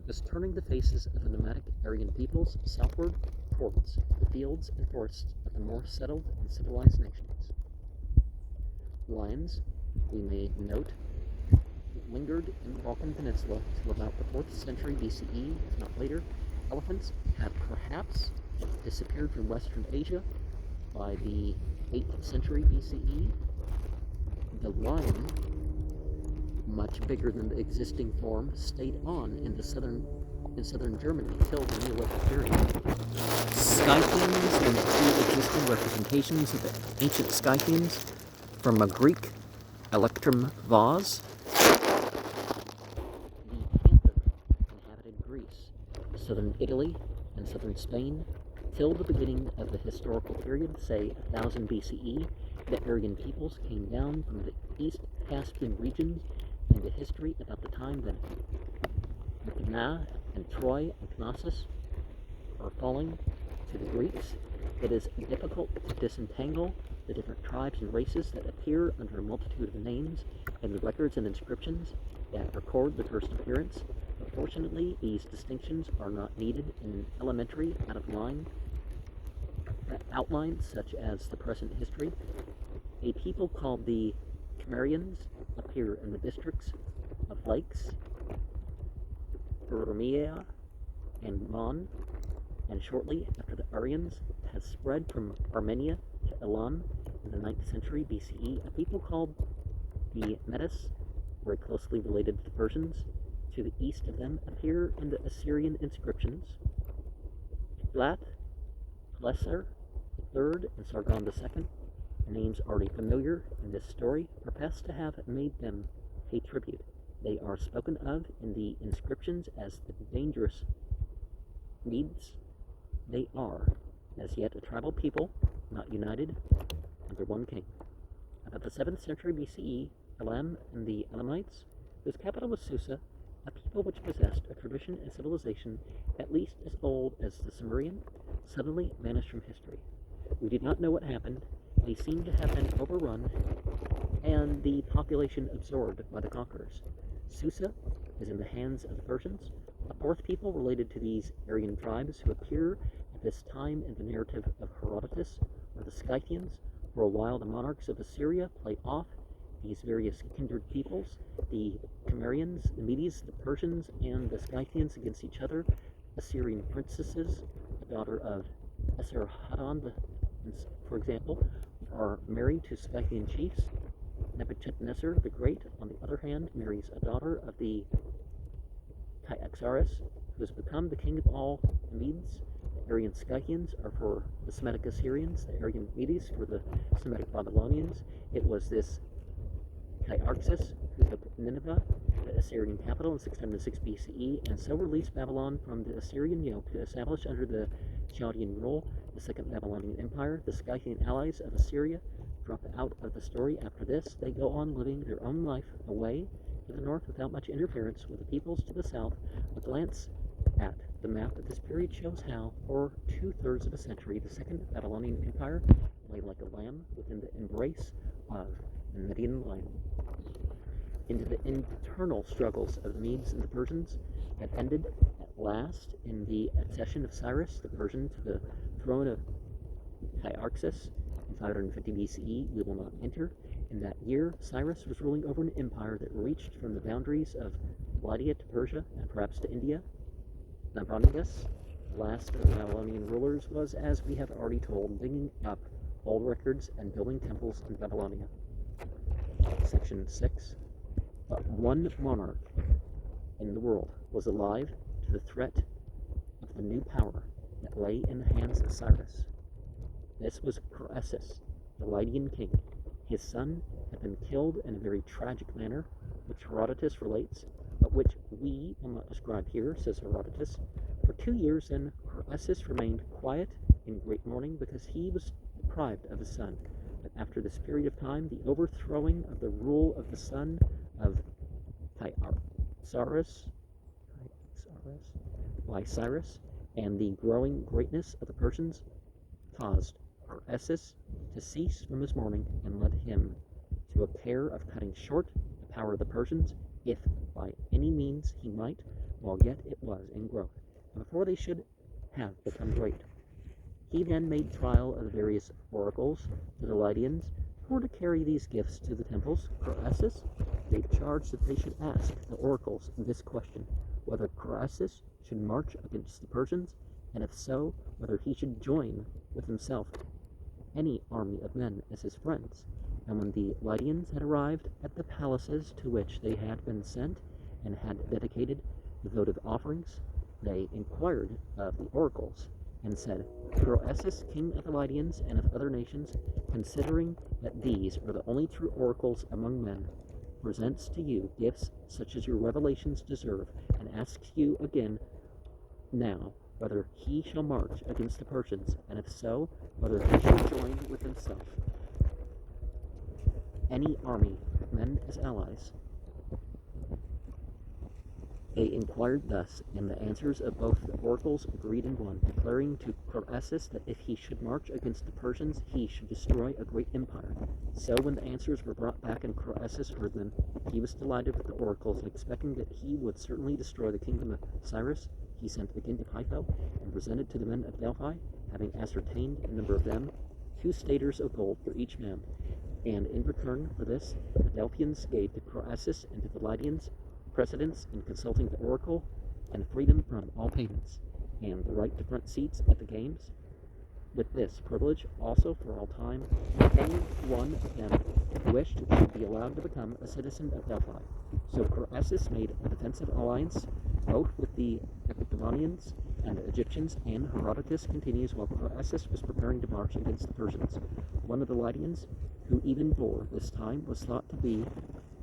was turning the faces of the nomadic Aryan peoples southward towards the fields and forests of the more settled and civilized nations. Lions, we may note, lingered in the Balkan Peninsula till about the 4th century BCE, if not later. Elephants had perhaps disappeared from Western Asia by the 8th century BCE. The lion, much bigger than the existing form, stayed on in southern Germany till the Neolithic period. Scythians and pre-existing representations of the ancient Scythians from a Greek electrum vase. The panther inhabited Greece, southern Italy, and southern Spain till the beginning of the historical period, say 1000 BCE. The Aryan peoples came down from the East Caspian regions into history about the time that Mycenae and Troy and Knossos are falling to the Greeks. It is difficult to disentangle the different tribes and races that appear under a multitude of names in the records and inscriptions that record the first appearance. But fortunately, these distinctions are not needed in elementary, out-of-line outlines such as the present history. A people called the Cimmerians appear in the districts of Lakes, Urmia, and Mon, and shortly after the Aryans had spread from Armenia to Elam in the 9th century BCE, a people called the Medes, very closely related to the Persians, to the east of them appear in the Assyrian inscriptions. Tiglath, Pileser III, and Sargon II, names already familiar in this story, profess to have made them pay tribute. They are spoken of in the inscriptions as the dangerous Medes. They are, as yet, a tribal people, not united under one king. About the 7th century BCE, Elam and the Elamites, whose capital was Susa, a people which possessed a tradition and civilization at least as old as the Sumerian, suddenly vanished from history. We do not know what happened. They seem to have been overrun and the population absorbed by the conquerors. Susa is in the hands of the Persians, a fourth people related to these Aryan tribes who appear at this time in the narrative of Herodotus, or the Scythians. For a while, the monarchs of Assyria play off these various kindred peoples, the Cimmerians, the Medes, the Persians, and the Scythians against each other. Assyrian princesses, the daughter of Esarhaddon, for example, are married to Scythian chiefs. Nebuchadnezzar the Great, on the other hand, marries a daughter of the Cyaxares, who has become the king of all the Medes. The Aryan Scythians are for the Semitic Assyrians, the Aryan Medes for the Semitic Babylonians. It was this Hyarxis, who took Nineveh, the Assyrian capital, in 606 BCE, and so released Babylon from the Assyrian yoke to establish under the Chaldean rule the Second Babylonian Empire. The Scythian allies of Assyria drop out of the story after this. They go on living their own life away to the north without much interference with the peoples to the south. A glance at the map of this period shows how, for 2/3 of a century, the Second Babylonian Empire lay like a lamb within the embrace of the Median line. Into the internal struggles of the Medes and the Persians that ended at last in the accession of Cyrus the Persian to the throne of Hyarxis in 550 BCE, we will not enter. In that year, Cyrus was ruling over an empire that reached from the boundaries of Lydia to Persia and perhaps to India. Nabonidus, the last of the Babylonian rulers, was, as we have already told, digging up old records and building temples in Babylonia. Section 6. But one monarch in the world was alive to the threat of the new power that lay in the hands of Cyrus. This was Croesus, the Lydian king. His son had been killed in a very tragic manner, which Herodotus relates, but which we will not describe here, says Herodotus. For 2 years then, Croesus remained quiet in great mourning because he was deprived of his son. But after this period of time, the overthrowing of the rule of the son of Cyrus by Cyrus and the growing greatness of the Persians caused Croesus to cease from his mourning and led him to a care of cutting short the power of the Persians, if by any means he might, while yet it was in growth, and before they should have become great. He then made trial of the various oracles to the Lydians, for to carry these gifts to the temples. Croesus gave charge that they should ask the oracles this question, whether Croesus should march against the Persians, and if so, whether he should join with himself any army of men as his friends. And when the Lydians had arrived at the palaces to which they had been sent, and had dedicated the votive offerings, they inquired of the oracles, and said, Croesus, king of the Lydians and of other nations, considering that these are the only true oracles among men, presents to you gifts such as your revelations deserve, and asks you again now whether he shall march against the Persians, and if so, whether he shall join with himself any army of men as allies. They inquired thus, and the answers of both the oracles agreed in one, declaring to Croesus that if he should march against the Persians, he should destroy a great empire. So when the answers were brought back and Croesus heard them, he was delighted with the oracles, and expecting that he would certainly destroy the kingdom of Cyrus, he sent again to Pytho, and presented to the men of Delphi, having ascertained the number of them, 2 staters of gold for each man. And in return for this, the Delphians gave to Croesus and to the Lydians precedence in consulting the oracle, and freedom from all payments, and the right to front seats at the games. With this privilege also for all time, any one of them who wished should be allowed to become a citizen of Delphi. So Croesus made a defensive alliance both with the Ecbatonians and the Egyptians, and Herodotus continues, while Croesus was preparing to march against the Persians. One of the Lydians, who even bore this time, was thought to be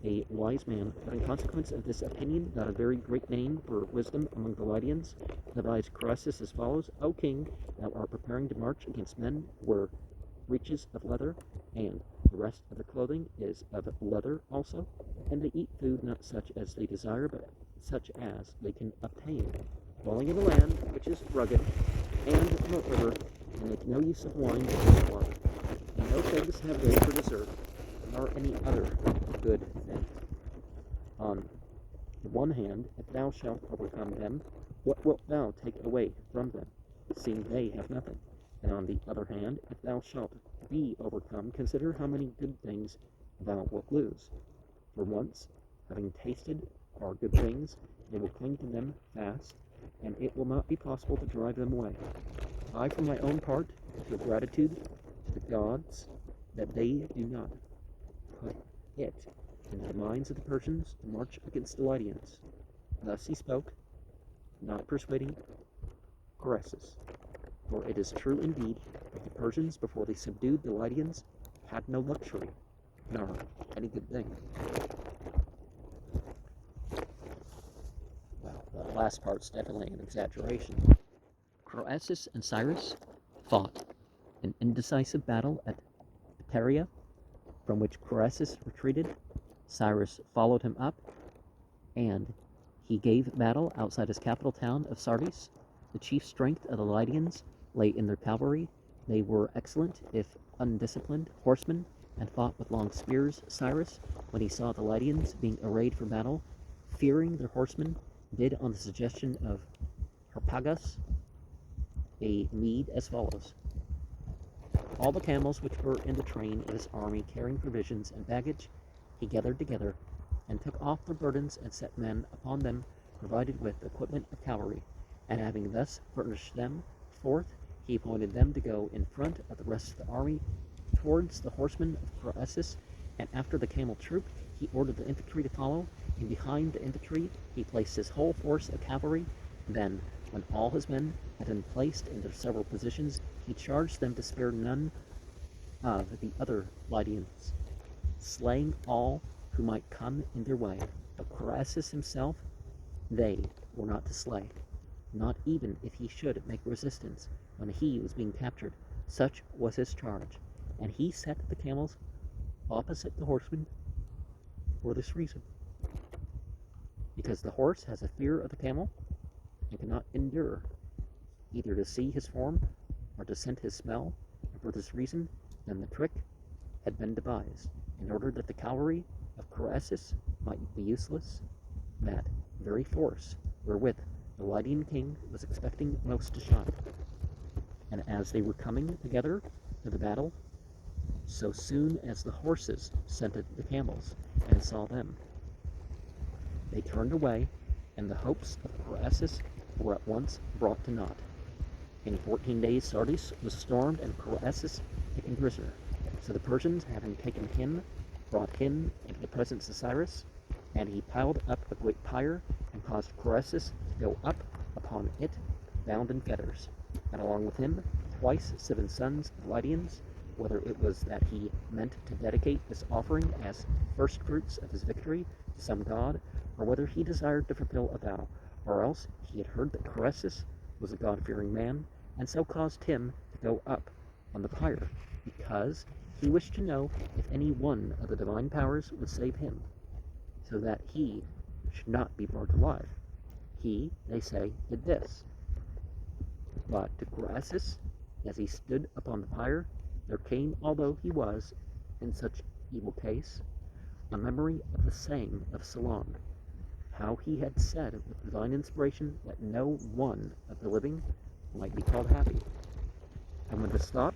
a wise man, but in consequence of this opinion got a very great name for wisdom among the Lydians, advised Croesus as follows: O king, thou art preparing to march against men who wear breeches of leather, and the rest of the clothing is of leather also, and they eat food not such as they desire, but such as they can obtain, dwelling in a land which is rugged, and no river, and make no use of wine or water, and no figs have they for dessert, nor any other good thing. On the one hand, if thou shalt overcome them, what wilt thou take away from them, seeing they have nothing? And on the other hand, if thou shalt be overcome, consider how many good things thou wilt lose. For once, having tasted our good things, they will cling to them fast, and it will not be possible to drive them away. I, for my own part, feel gratitude to the gods that they do not put it into the minds of the Persians to march against the Lydians. Thus he spoke, not persuading Croesus. For it is true indeed that the Persians, before they subdued the Lydians, had no luxury, nor any good thing. Well, the last part's definitely an exaggeration. Croesus and Cyrus fought an indecisive battle at Pteria, from which Croesus retreated. Cyrus followed him up, and he gave battle outside his capital town of Sardis. The chief strength of the Lydians lay in their cavalry. They were excellent, if undisciplined, horsemen, and fought with long spears. Cyrus, when he saw the Lydians being arrayed for battle, fearing their horsemen, did, on the suggestion of Harpagus, a meed as follows. All the camels which were in the train of his army carrying provisions and baggage, he gathered together, and took off their burdens, and set men upon them provided with equipment of cavalry. And having thus furnished them forth, he appointed them to go in front of the rest of the army towards the horsemen of Croesus, and after the camel troop he ordered the infantry to follow, and behind the infantry he placed his whole force of cavalry. Then, when all his men had been placed in their several positions, he charged them to spare none of the other Lydians, slaying all who might come in their way. But Croesus himself they were not to slay, not even if he should make resistance when he was being captured. Such was his charge, and he set the camels opposite the horsemen for this reason, because the horse has a fear of the camel and cannot endure either to see his form or to scent his smell, and for this reason then the trick had been devised, in order that the cavalry of Croesus might be useless, that very force wherewith the Lydian king was expecting most to shine. And as they were coming together to the battle, so soon as the horses scented the camels and saw them, they turned away, and the hopes of Croesus were at once brought to naught. In 14 days Sardis was stormed, and Croesus taken prisoner. So the Persians, having taken him, brought him into the presence of Cyrus, and he piled up a great pyre, and caused Croesus to go up upon it, bound in fetters, and along with him twice 7 sons of Lydians, whether it was that he meant to dedicate this offering as first fruits of his victory to some god, or whether he desired to fulfill a vow, or else he had heard that Croesus was a god-fearing man, and so caused him to go up on the pyre, because he wished to know if any one of the divine powers would save him, so that he should not be burnt alive. He, they say, did this. But to Croesus, as he stood upon the pyre, there came, although he was in such evil case, a memory of the saying of Solon, how he had said with divine inspiration that no one of the living might be called happy. And when this thought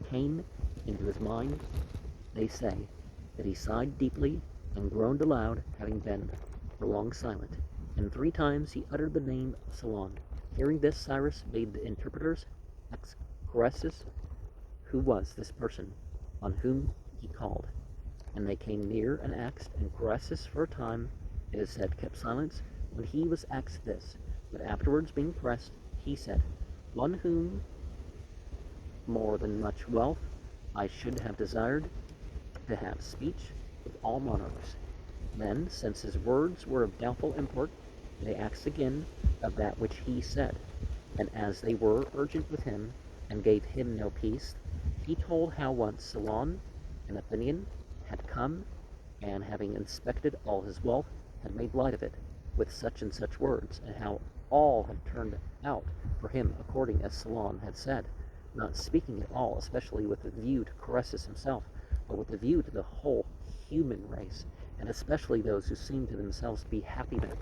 came into his mind, they say that he sighed deeply and groaned aloud, having been for long silent, and 3 times he uttered the name of Solon. Hearing this, Cyrus bade the interpreters ask Croesus who was this person on whom he called. And they came near and asked, and Croesus for a time, it is said, kept silence when he was asked this. But afterwards, being pressed, he said, one whom more than much wealth I should have desired to have speech with all monarchs. Then, since his words were of doubtful import, they asked again of that which he said. And as they were urgent with him, and gave him no peace, he told how once Solon, an Athenian, had come, and having inspected all his wealth, had made light of it, with such and such words, and how all had turned out for him according as Solon had said, not speaking at all, especially with a view to Croesus himself, but with a view to the whole human race, and especially those who seemed to themselves to be happy men.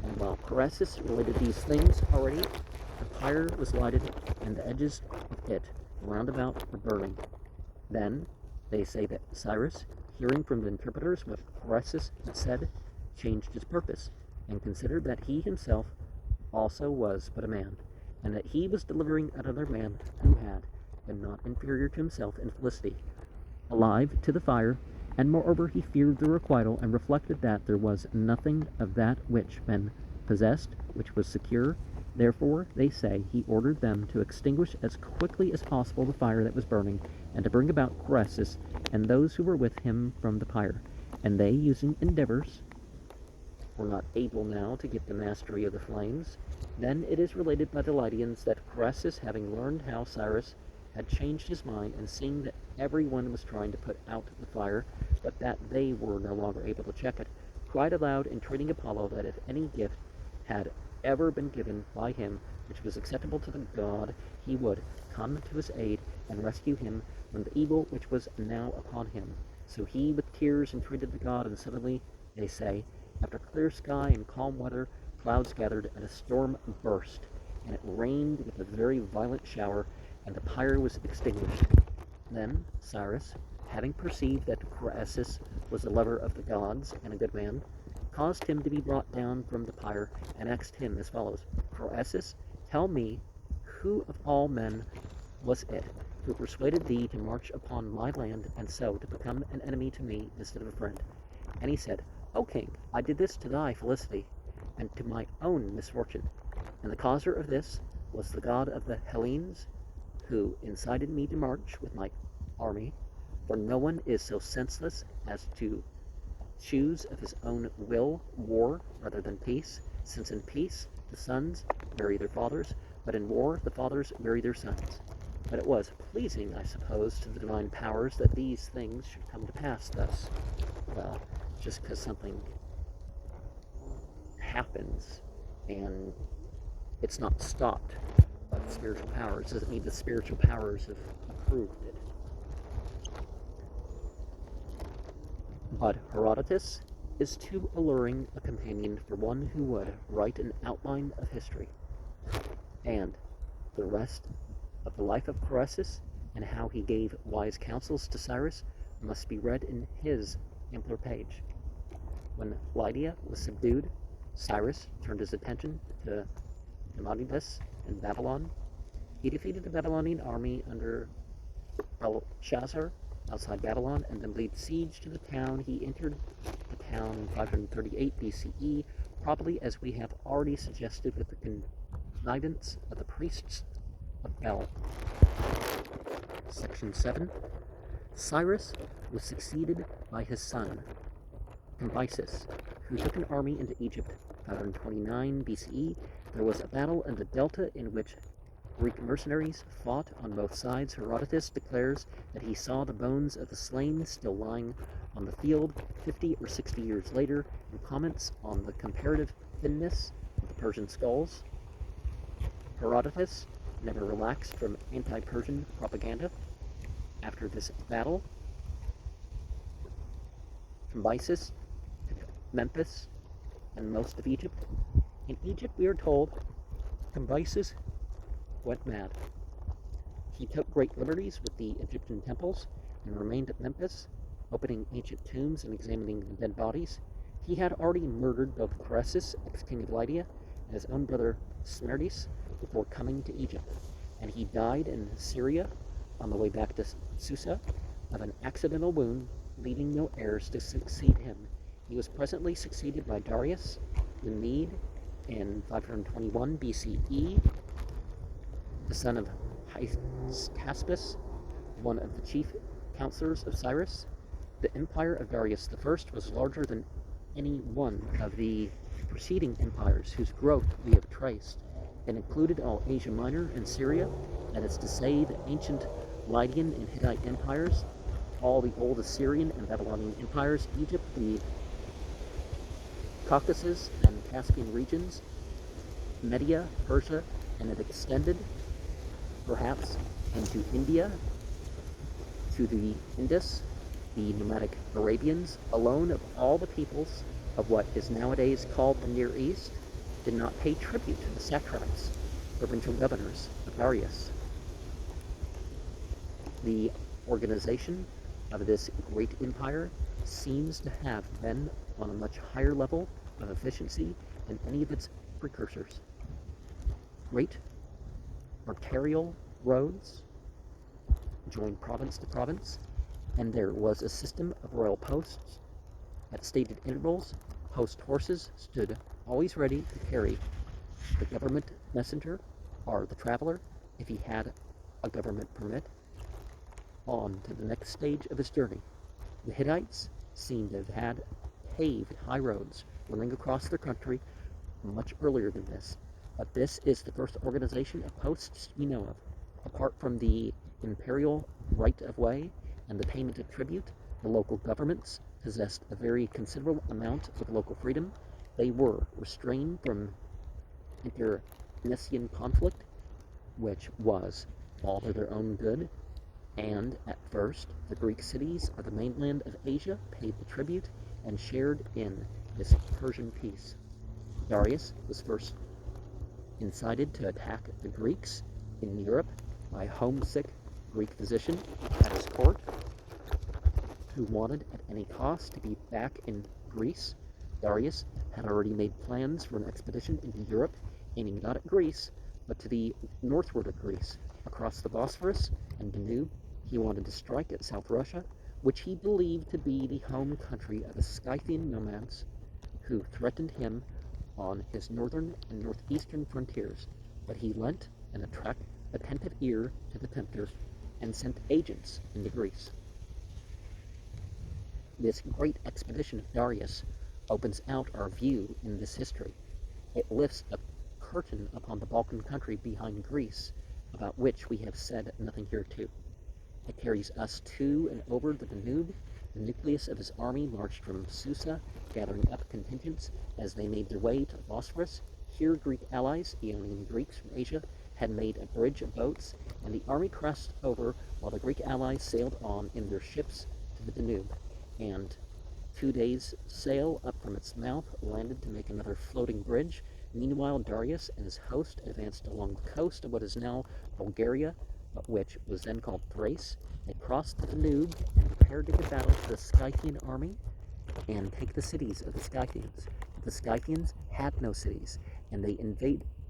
And while Croesus related these things already, the pyre was lighted, and the edges of it round about were burning. Then they say that Cyrus, hearing from the interpreters what Croesus had said, changed his purpose, and considered that he himself also was but a man, and that he was delivering another man who had been not inferior to himself in felicity, alive to the fire, and moreover he feared the requital, and reflected that there was nothing of that which men possessed which was secure, Therefore, they say, he ordered them to extinguish as quickly as possible the fire that was burning, and to bring about Croesus and those who were with him from the pyre. And they, using endeavors, were not able now to get the mastery of the flames. Then it is related by the Lydians that Croesus, having learned how Cyrus had changed his mind, and seeing that everyone was trying to put out the fire, but that they were no longer able to check it, cried aloud, entreating Apollo that if any gift had ever been given by him which was acceptable to the god, he would come to his aid and rescue him from the evil which was now upon him. So he with tears entreated the god, and suddenly, they say, after clear sky and calm weather, clouds gathered, and a storm burst, and it rained with a very violent shower, and the pyre was extinguished. Then Cyrus, having perceived that Croesus was a lover of the gods and a good man, caused him to be brought down from the pyre, and asked him as follows: Croesus, tell me, who of all men was it who persuaded thee to march upon my land, and so to become an enemy to me instead of a friend? And he said, O king, I did this to thy felicity, and to my own misfortune. And the causer of this was the god of the Hellenes, who incited me to march with my army, for no one is so senseless as to choose of his own will war rather than peace, since in peace the sons bury their fathers, but in war the fathers bury their sons. But it was pleasing, I suppose, to the divine powers that these things should come to pass thus. Well, just because something happens and it's not stopped by the spiritual powers doesn't mean the spiritual powers have approved it. But Herodotus is too alluring a companion for one who would write an outline of history, and the rest of the life of Croesus and how he gave wise counsels to Cyrus must be read in his ampler page. When Lydia was subdued, Cyrus turned his attention to Demodocus in Babylon. He defeated the Babylonian army under Belshazzar outside Babylon, and then laid siege to the town. He entered the town in 538 BCE, probably, as we have already suggested, with the connivance of the priests of Bel. Section 7. Cyrus was succeeded by his son, Cambyses, who took an army into Egypt. 529 BCE, there was a battle in the Delta in which Greek mercenaries fought on both sides. Herodotus declares that he saw the bones of the slain still lying on the field 50 or 60 years later, and comments on the comparative thinness of the Persian skulls. Herodotus never relaxed from anti-Persian propaganda. After this battle, Cambyses took Memphis and most of Egypt. In Egypt, we are told, Cambyses went mad. He took great liberties with the Egyptian temples and remained at Memphis, opening ancient tombs and examining the dead bodies. He had already murdered both Croesus, ex-king of Lydia, and his own brother Smerdis before coming to Egypt, and he died in Syria on the way back to Susa of an accidental wound, leaving no heirs to succeed him. He was presently succeeded by Darius the Mede in 521 BCE, the son of Hystaspes, one of the chief counselors of Cyrus. The empire of Darius I was larger than any one of the preceding empires whose growth we have traced. It included all Asia Minor and Syria, that is to say, the ancient Lydian and Hittite empires, all the old Assyrian and Babylonian empires, Egypt, the Caucasus and Caspian regions, Media, Persia, and it extended, perhaps, into India, to the Indus. The nomadic Arabians, alone of all the peoples of what is nowadays called the Near East, did not pay tribute to the satraps, provincial governors of Darius. The organization of this great empire seems to have been on a much higher level of efficiency than any of its precursors. Great arterial roads joined province to province, and there was a system of royal posts. At stated intervals, post horses stood always ready to carry the government messenger, or the traveler, if he had a government permit, on to the next stage of his journey. The Hittites seem to have had paved high roads running across their country much earlier than this, but this is the first organization of posts we know of. Apart from the imperial right of way and the payment of tribute, the local governments possessed a very considerable amount of local freedom. They were restrained from internecine conflict, which was all for their own good, and at first the Greek cities of the mainland of Asia paid the tribute and shared in this Persian peace. Darius was first incited to attack the Greeks in Europe by a homesick Greek physician at his court, who wanted at any cost to be back in Greece. Darius had already made plans for an expedition into Europe, aiming not at Greece, but to the northward of Greece, across the Bosphorus and Danube. He wanted to strike at South Russia, which he believed to be the home country of the Scythian nomads who threatened him on his northern and northeastern frontiers. But he lent an attentive ear to the tempter and sent agents into Greece. This great expedition of Darius opens out our view in this history. It lifts a curtain upon the Balkan country behind Greece, about which we have said nothing hereto. It carries us to and over the Danube. The nucleus of his army marched from Susa, gathering up contingents as they made their way to the Bosphorus. Here Greek allies, Ionian Greeks from Asia, had made a bridge of boats, and the army crossed over while the Greek allies sailed on in their ships to the Danube, and 2 days' sail up from its mouth landed to make another floating bridge. Meanwhile, Darius and his host advanced along the coast of what is now Bulgaria, but which was then called Thrace. They crossed the Danube and prepared to give battle to the Scythian army and take the cities of the Scythians. But the Scythians had no cities, and they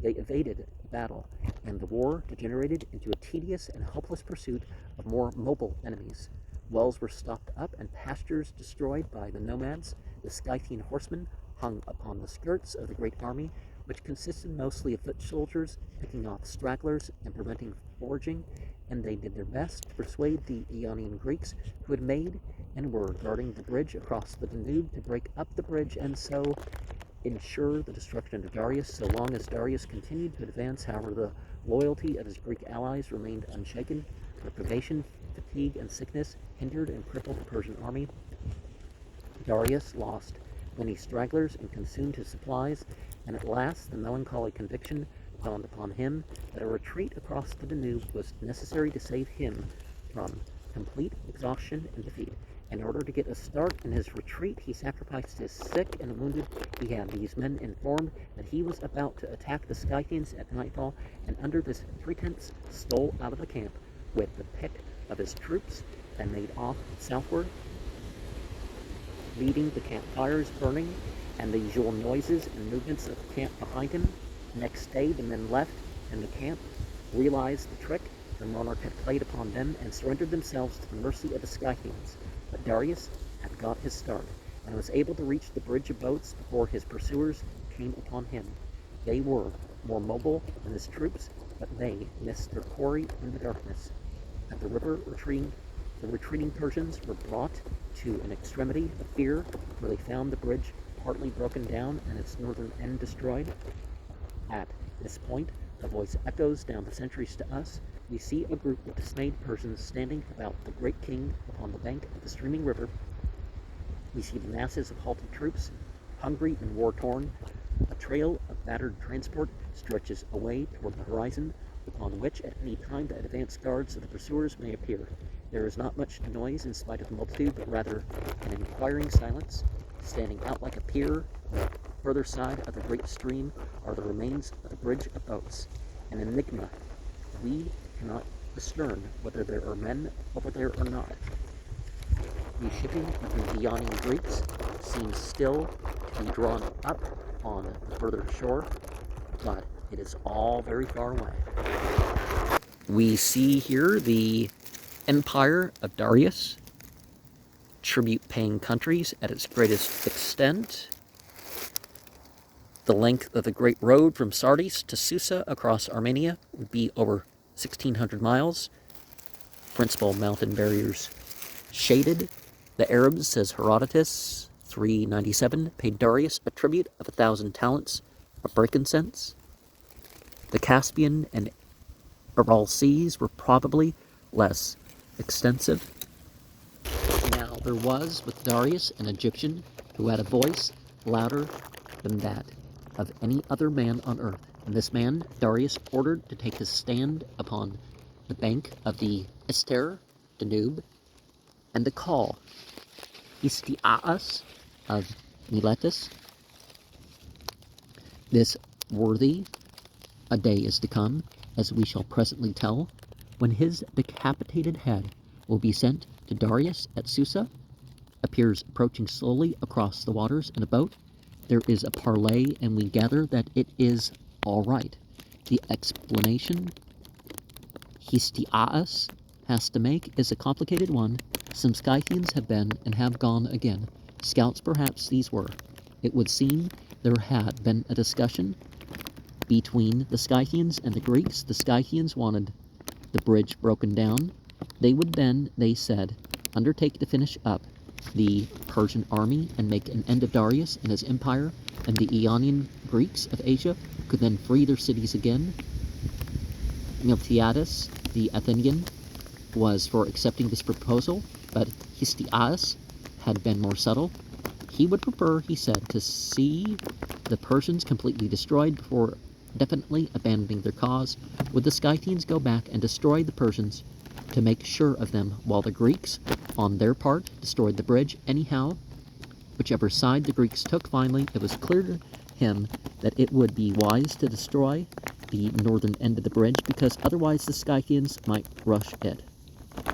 evaded the battle, and the war degenerated into a tedious and hopeless pursuit of more mobile enemies. Wells were stopped up and pastures destroyed by the nomads. The Scythian horsemen hung upon the skirts of the great army, which consisted mostly of foot soldiers, picking off stragglers and preventing foraging, and they did their best to persuade the Ionian Greeks, who had made and were guarding the bridge across the Danube, to break up the bridge and so ensure the destruction of Darius. So long as Darius continued to advance, however, the loyalty of his Greek allies remained unshaken. The privation, fatigue, and sickness hindered and crippled the Persian army. Darius lost many stragglers and consumed his supplies, and at last the melancholy conviction dawned upon him that a retreat across the Danube was necessary to save him from complete exhaustion and defeat. In order to get a start in his retreat, he sacrificed his sick and wounded. He had these men informed that he was about to attack the Scythians at nightfall, and under this pretense stole out of the camp with the pick of his troops and made off southward, leaving the campfires burning and the usual noises and movements of the camp behind him. Next day the men left, and the camp realized the trick the monarch had played upon them and surrendered themselves to the mercy of the Scythians. But Darius had got his start, and was able to reach the bridge of boats before his pursuers came upon him. They were more mobile than his troops, but they missed their quarry in the darkness. At the river, the retreating Persians were brought to an extremity of fear, where they found the bridge partly broken down and its northern end destroyed. At this point, the voice echoes down the centuries to us. We see a group of dismayed Persians standing about the great king upon the bank of the streaming river. We see the masses of halted troops, hungry and war-torn. A trail of battered transport stretches away toward the horizon, upon which at any time the advance guards of the pursuers may appear. There is not much noise in spite of the multitude, but rather an inquiring silence. Standing out like a pier on the further side of the great stream are the remains of the bridge of boats, an enigma. We cannot discern whether there are men over there or not. The shipping of the Ionian Greeks seems still to be drawn up on the further shore, but it is all very far away. We see here the empire of Darius, tribute-paying countries at its greatest extent. The length of the Great Road from Sardis to Susa across Armenia would be over 1,600 miles. Principal mountain barriers shaded. The Arabs, says Herodotus, 397, paid Darius a tribute of 1,000 talents of frankincense. The Caspian and Aral seas were probably less extensive. Now there was with Darius an Egyptian who had a voice louder than that of any other man on earth. And this man Darius ordered to take his stand upon the bank of the Ester, Danube, and to call Histiaeus of Miletus. This worthy, a day is to come, as we shall presently tell, when his decapitated head will be sent to Darius at Susa, appears approaching slowly across the waters in a boat. There is a parley, and we gather that it is all right. The explanation Histiaeus has to make is a complicated one. Some Scythians have been and have gone again. Scouts perhaps these were. It would seem there had been a discussion between the Scythians and the Greeks. The Scythians wanted the bridge broken down. They would then, they said, undertake to finish up the Persian army and make an end of Darius and his empire, and the Ionian Greeks of Asia could then free their cities again. Miltiades, the Athenian, was for accepting this proposal, but Histiaeus had been more subtle. He would prefer, he said, to see the Persians completely destroyed before definitely abandoning their cause. Would the Scythians go back and destroy the Persians to make sure of them, while the Greeks, on their part, destroyed the bridge? Anyhow, whichever side the Greeks took finally, it was clear to him that it would be wise to destroy the northern end of the bridge, because otherwise the Scythians might rush it.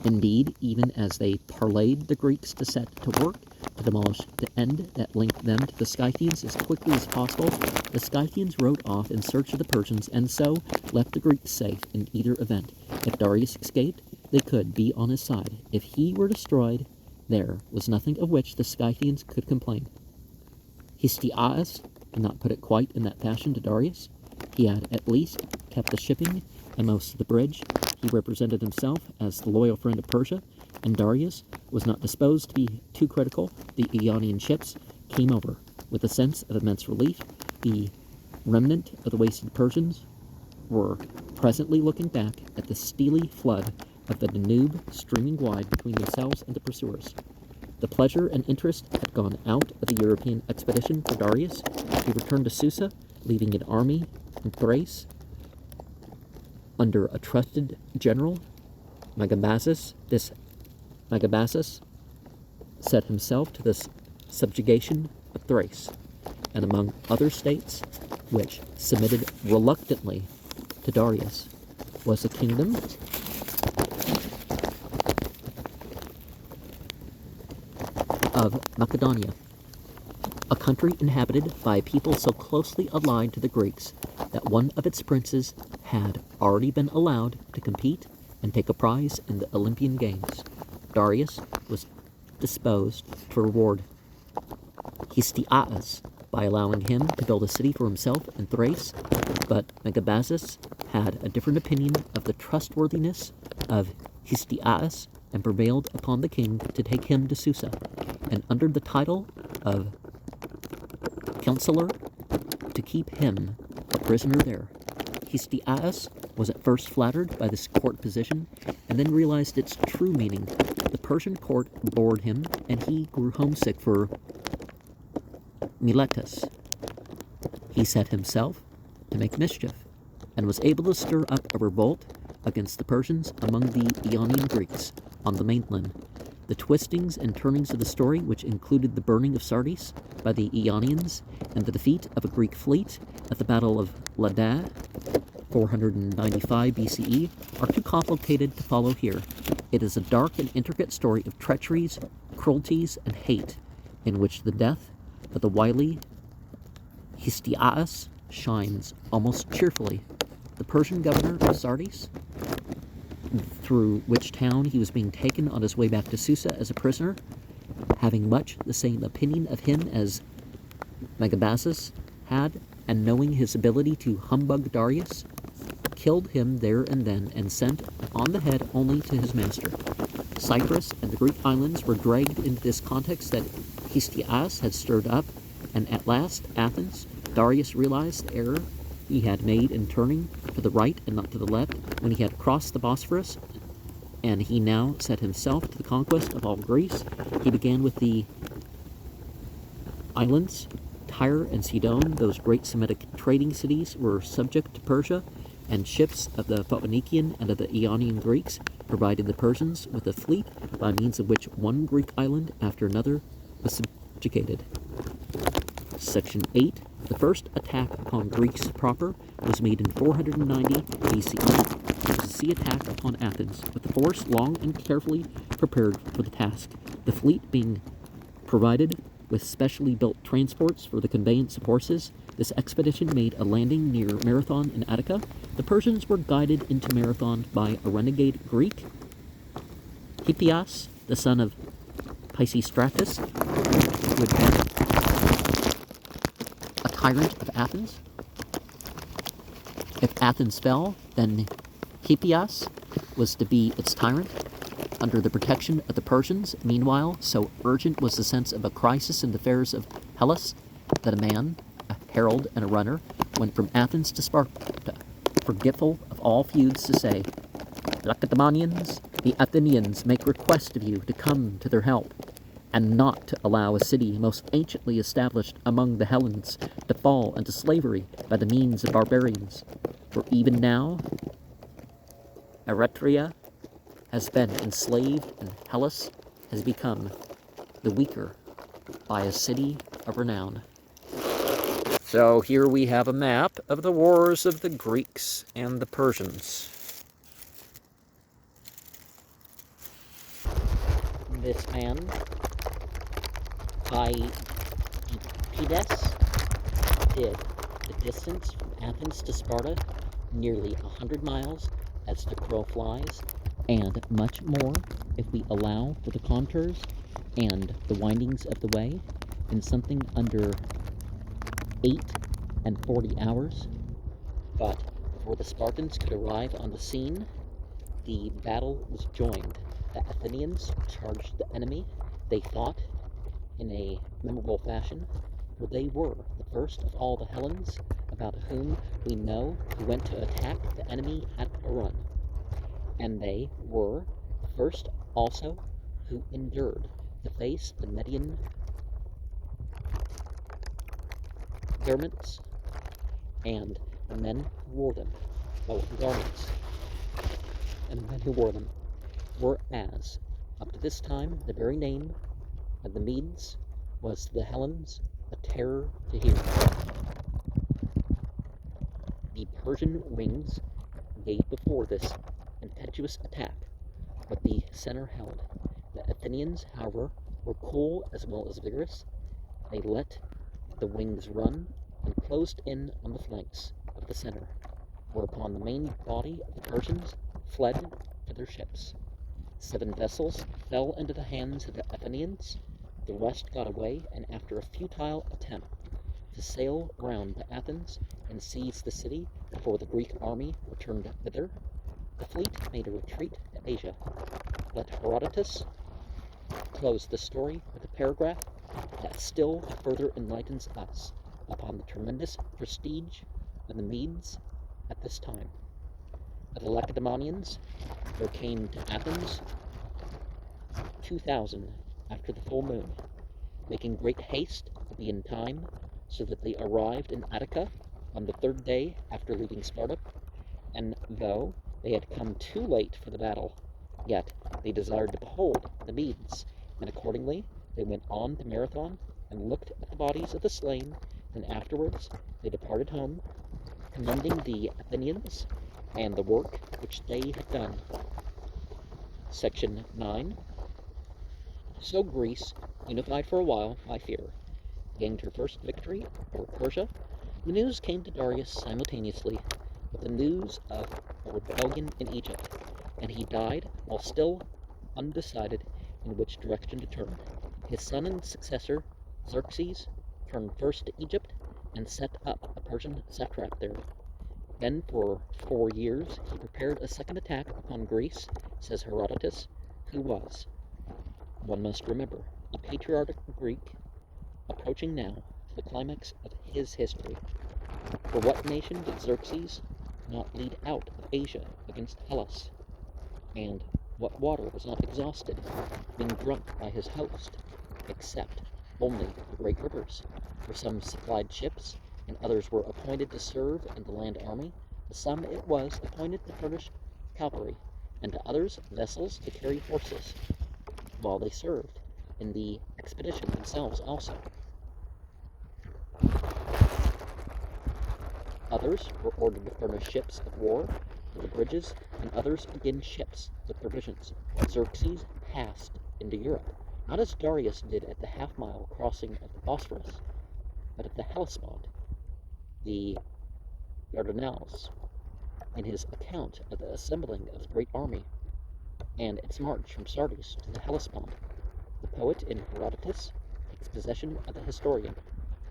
Indeed, even as they parleyed the Greeks to set to work to demolish the end that linked them to the Scythians as quickly as possible, the Scythians rode off in search of the Persians, and so left the Greeks safe in either event. If Darius escaped, they could be on his side. If he were destroyed, there was nothing of which the Scythians could complain. Histiaeus did not put it quite in that fashion to Darius. He had at least kept the shipping and most of the bridge. He represented himself as the loyal friend of Persia, and Darius was not disposed to be too critical. The Ionian ships came over with a sense of immense relief. The remnant of the wasted Persians were presently looking back at the steely flood of the Danube streaming wide between themselves and the pursuers. The pleasure and interest had gone out of the European expedition for Darius. He returned to Susa, leaving an army in Thrace under a trusted general, Megabazus. This Megabazus set himself to the subjugation of Thrace, and among other states which submitted reluctantly to Darius was the kingdom of Macedonia, a country inhabited by a people so closely allied to the Greeks that one of its princes had already been allowed to compete and take a prize in the Olympian Games. Darius was disposed to reward Histiaeus by allowing him to build a city for himself in Thrace, but Megabazus had a different opinion of the trustworthiness of Histiaeus and prevailed upon the king to take him to Susa, and under the title of counselor to keep him a prisoner there. Histiaeus was at first flattered by this court position, and then realized its true meaning. The Persian court bored him, and he grew homesick for Miletus. He set himself to make mischief, and was able to stir up a revolt against the Persians among the Ionian Greeks on the mainland. The twistings and turnings of the story, which included the burning of Sardis by the Ionians and the defeat of a Greek fleet at the Battle of Lada, 495 BCE, are too complicated to follow here. It is a dark and intricate story of treacheries, cruelties, and hate, in which the death of the wily Histiaeus shines almost cheerfully. The Persian governor of Sardis, through which town he was being taken on his way back to Susa as a prisoner, having much the same opinion of him as Megabazus had, and knowing his ability to humbug Darius, killed him there and then and sent on the head only to his master. Cyprus and the Greek islands were dragged into this context that Histiaeus had stirred up, and at last Athens. Darius realized the error he had made in turning to the right and not to the left when he had crossed the Bosphorus, and he now set himself to the conquest of all Greece. He began with the islands. Tyre and Sidon, those great Semitic trading cities, were subject to Persia, and ships of the Phoenician and of the Ionian Greeks provided the Persians with a fleet by means of which one Greek island after another was subjugated. Section 8. The first attack upon Greece proper was made in 490 BCE. It was a sea attack upon Athens, with the force long and carefully prepared for the task, the fleet being provided with specially built transports for the conveyance of horses. This expedition made a landing near Marathon in Attica. The Persians were guided into Marathon by a renegade Greek, Hippias, the son of Pisistratus, who had been a tyrant of Athens. If Athens fell, then Hippias was to be its tyrant, under the protection of the Persians. Meanwhile, so urgent was the sense of a crisis in the affairs of Hellas that a man, a herald and a runner, went from Athens to Sparta, forgetful of all feuds, to say, Lacedaemonians, the Athenians make request of you to come to their help, and not to allow a city most anciently established among the Hellenes to fall into slavery by the means of barbarians. For even now, Eretria has been enslaved, and Hellas has become the weaker by a city of renown. So here we have a map of the wars of the Greeks and the Persians. This man, Pides, did the distance from Athens to Sparta, nearly 100 miles as the crow flies, and much more if we allow for the contours and the windings of the way, in something under 8 and 40 hours. But before the Spartans could arrive on the scene, the battle was joined. The Athenians charged the enemy. They fought in a memorable fashion, for they were the first of all the Hellenes, about whom we know who went to attack the enemy at a run. And they were the first also who endured to face the Median garments, and the men who wore them, and the men who wore them were, as up to this time, the very name of the Medes was to the Hellenes a terror to hear. The Persian wings gave before this impetuous attack, but the center held. The Athenians, however, were cool as well as vigorous. They let the wings run and closed in on the flanks of the center, whereupon the main body of the Persians fled to their ships. 7 vessels fell into the hands of the Athenians. The rest got away, and after a futile attempt to sail round to Athens and seize the city before the Greek army returned thither, the fleet made a retreat to Asia. Let Herodotus close the story with a paragraph that still further enlightens us upon the tremendous prestige of the Medes at this time. Of the Lacedaemonians, there came to Athens 2,000 after the full moon, making great haste to be in time, so that they arrived in Attica on the 3rd day after leaving Sparta. And though they had come too late for the battle, yet they desired to behold the Medes, and accordingly they went on to Marathon and looked at the bodies of the slain, and afterwards they departed home, commending the Athenians and the work which they had done. Section 9. So Greece, unified for a while by fear, gained her first victory over Persia. The news came to Darius simultaneously with the news of a rebellion in Egypt, and he died while still undecided in which direction to turn. His son and successor, Xerxes, turned first to Egypt, and set up a Persian satrap there. Then for 4 years he prepared a second attack upon Greece, says Herodotus, who was, one must remember, a patriarchal Greek approaching now to the climax of his history. For what nation did Xerxes not lead out of Asia against Hellas? And what water was not exhausted, being drunk by his host, except only the great rivers, where some supplied ships, and others were appointed to serve in the land army, to some it was appointed to furnish cavalry, and to others vessels to carry horses, while they served in the expedition themselves also. Others were ordered to furnish ships of war for the bridges, and others begin ships with provisions. Xerxes passed into Europe, not as Darius did at the half-mile crossing of the Bosphorus, but at the Hellespont, the Dardanelles, in his account of the assembling of the great army and its march from Sardis to the Hellespont. The poet in Herodotus takes possession of the historian.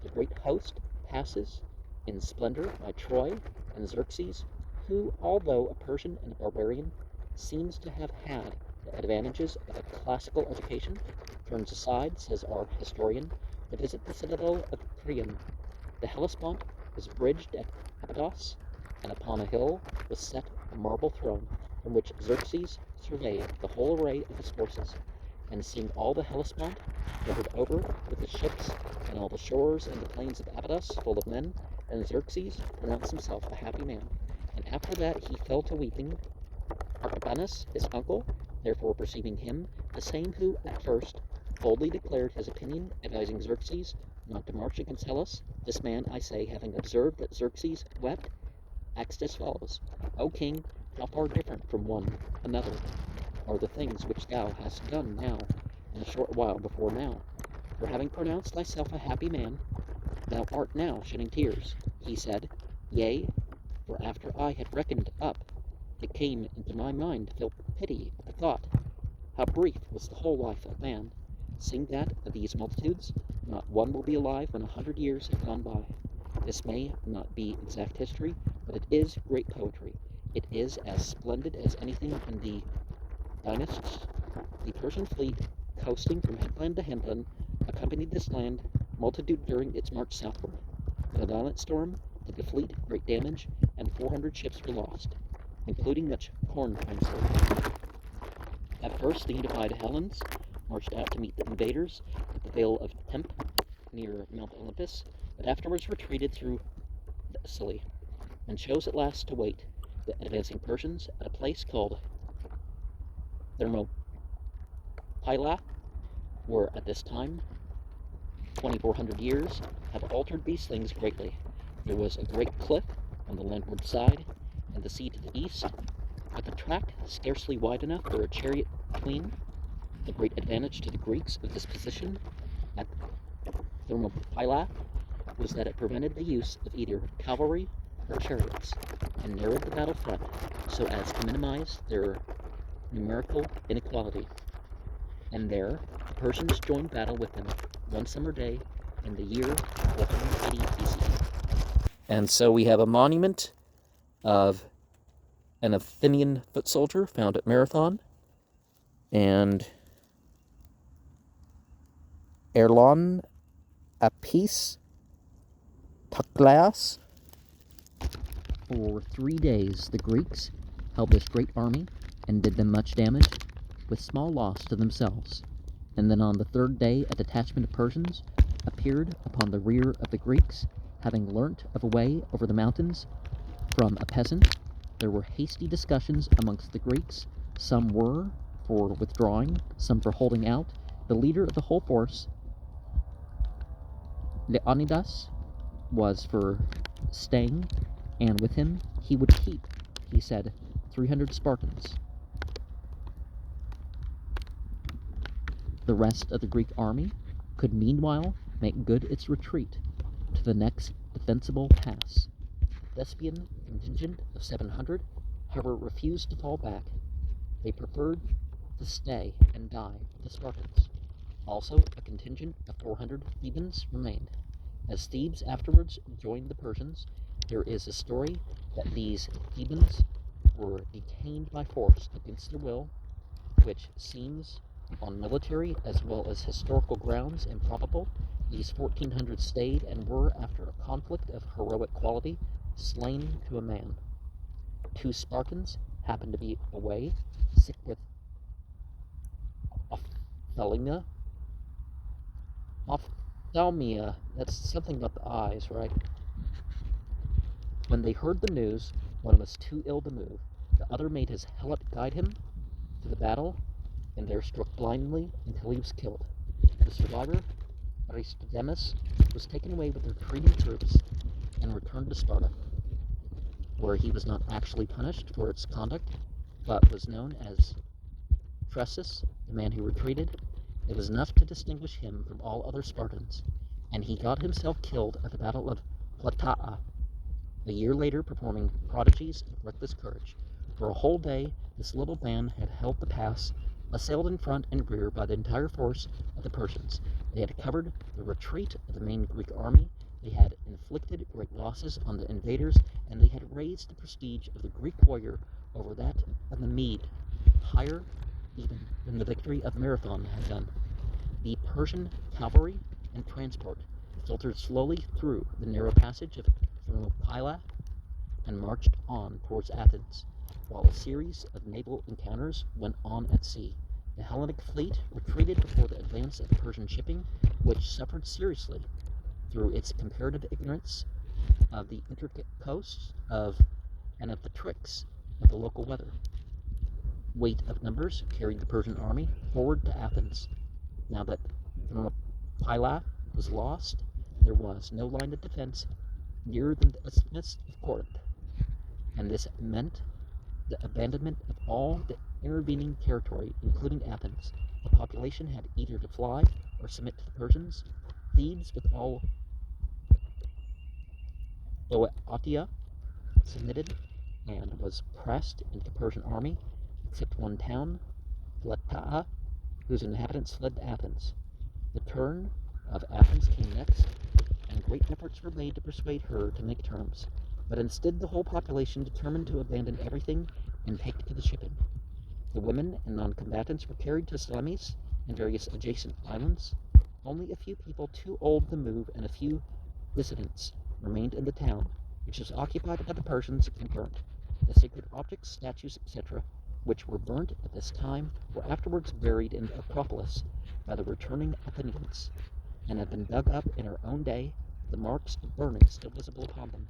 The great host passes in splendor by Troy and Xerxes, who, although a Persian and a barbarian, seems to have had the advantages of a classical education, turns aside, says our historian, to visit the citadel of Priam. The Hellespont was bridged at Abydos, and upon a hill was set a marble throne, from which Xerxes surveyed the whole array of his forces, and seeing all the Hellespont covered over with the ships, and all the shores and the plains of Abydos full of men, and Xerxes pronounced himself a happy man. And after that he fell to weeping. Artabanus, his uncle, therefore perceiving him, the same who at first boldly declared his opinion, advising Xerxes not to march against Hellas, this man, I say, having observed that Xerxes wept, acted as follows: O king, how far different from one another are the things which thou hast done now, and a short while before now. For having pronounced thyself a happy man, thou art now shedding tears. He said, Yea, for after I had reckoned up, it came into my mind to feel pity at the thought, how brief was the whole life of man, seeing that of these multitudes, not one will be alive when 100 years have gone by. This may not be exact history, but it is great poetry. It is as splendid as anything in the Dynasts. The Persian fleet, coasting from headland to headland, accompanied this land multitude during its march southward. In a violent storm did the fleet great damage, and 400 ships were lost, including much corn transported. At first the unified Hellenes marched out to meet the invaders at the Vale of Tempe near Mount Olympus, but afterwards retreated through Sicily, and chose at last to wait the advancing Persians at a place called Thermopylae, where at this time 2400 years have altered these things greatly. There was a great cliff on the landward side, and the sea to the east, with a tract scarcely wide enough for a chariot between. The great advantage to the Greeks of this position at Thermopylae was that it prevented the use of either cavalry or chariots, and narrowed the battle front so as to minimize their numerical inequality. And there the Persians joined battle with them one summer day in the year 480 BCE. And so we have a monument of an Athenian foot soldier found at Marathon, and Erlon Apis Toklas. For 3 days the Greeks held this great army and did them much damage, with small loss to themselves. And then on the 3rd day a detachment of Persians appeared upon the rear of the Greeks, having learnt of a way over the mountains from a peasant. There were hasty discussions amongst the Greeks. Some were for withdrawing, some for holding out. The leader of the whole force, Leonidas, was for staying, and with him he would keep, he said, 300 Spartans. The rest of the Greek army could meanwhile make good its retreat to the next defensible pass. The Thespian contingent of 700, however, refused to fall back. They preferred to stay and die with the Spartans. Also, a contingent of 400 Thebans remained. As Thebes afterwards joined the Persians, there is a story that these Thebans were detained by force against their will, which seems, on military as well as historical grounds, improbable. These 1,400 stayed and were, after a conflict of heroic quality, slain to a man. 2 Spartans happened to be away, sick with ophthalmia. Ophthalmia, that's something about the eyes, right? When they heard the news, one was too ill to move. The other made his helot guide him to the battle, and there struck blindly until he was killed. The survivor, Aristodemus, was taken away with the retreating troops and returned to Sparta, where he was not actually punished for its conduct, but was known as Tressus, the man who retreated. It was enough to distinguish him from all other Spartans, and he got himself killed at the Battle of Plataea, a year later, performing prodigies of reckless courage. For a whole day, this little band had held the pass, assailed in front and rear by the entire force of the Persians. They had covered the retreat of the main Greek army, they had inflicted great losses on the invaders, and they had raised the prestige of the Greek warrior over that of the Mede, higher even than the victory of Marathon had done. The Persian cavalry and transport filtered slowly through the narrow passage of Thermopylae and marched on towards Athens, while a series of naval encounters went on at sea. The Hellenic fleet retreated before the advance of Persian shipping, which suffered seriously through its comparative ignorance of the intricate coasts and of the tricks of the local weather. Weight of numbers carried the Persian army forward to Athens. Now that Thermopylae was lost, there was no line of defense nearer than the Isthmus of Corinth, and this meant the abandonment of all the intervening territory, including Athens. The population had either to fly or submit to the Persians. Thebes, with all Boeotia, submitted and was pressed into the Persian army, except one town, Plataea, whose inhabitants fled to Athens. The turn of Athens came next, and great efforts were made to persuade her to make terms, but instead the whole population determined to abandon everything and take to the shipping. The women and non-combatants were carried to Salamis and various adjacent islands. Only a few people too old to move and a few dissidents remained in the town, which was occupied by the Persians and burnt. The sacred objects, statues, etc., which were burnt at this time, were afterwards buried in the Acropolis by the returning Athenians, and have been dug up in our own day, the marks of burning still visible upon them.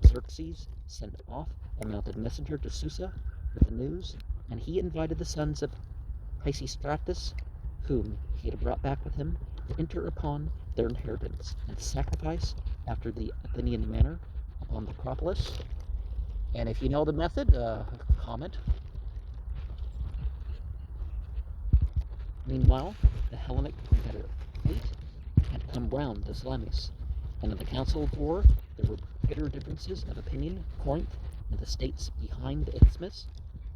Xerxes sent off a mounted messenger to Susa with the news, and he invited the sons of Pisistratus, whom he had brought back with him, to enter upon their inheritance and sacrifice after the Athenian manner upon the Acropolis. And if you know the method, comment. Meanwhile, the Hellenic Confederate fleet had come round to Salamis, and in the council of war there were bitter differences of opinion. Corinth and the states behind the Isthmus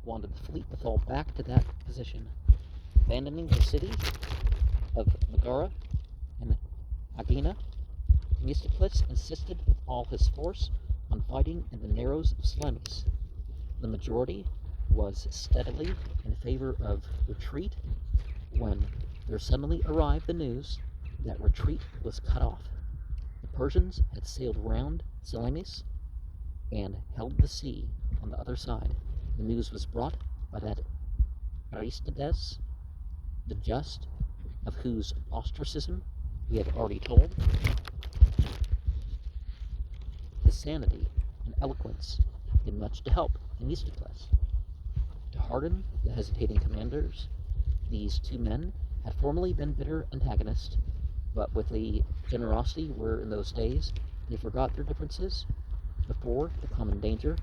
wanted the fleet to fall back to that position, abandoning the cities of Megara and Aegina. Themistocles insisted with all his force on fighting in the narrows of Salamis. The majority was steadily in favor of retreat when there suddenly arrived the news that retreat was cut off. The Persians had sailed round Salamis and held the sea on the other side. The news was brought by that Aristides, the just, of whose ostracism we have already told. His sanity and eloquence did much to help Themistocles. To harden the hesitating commanders, these two men had formerly been bitter antagonists, but with the generosity were in those days, they forgot their differences before the common danger.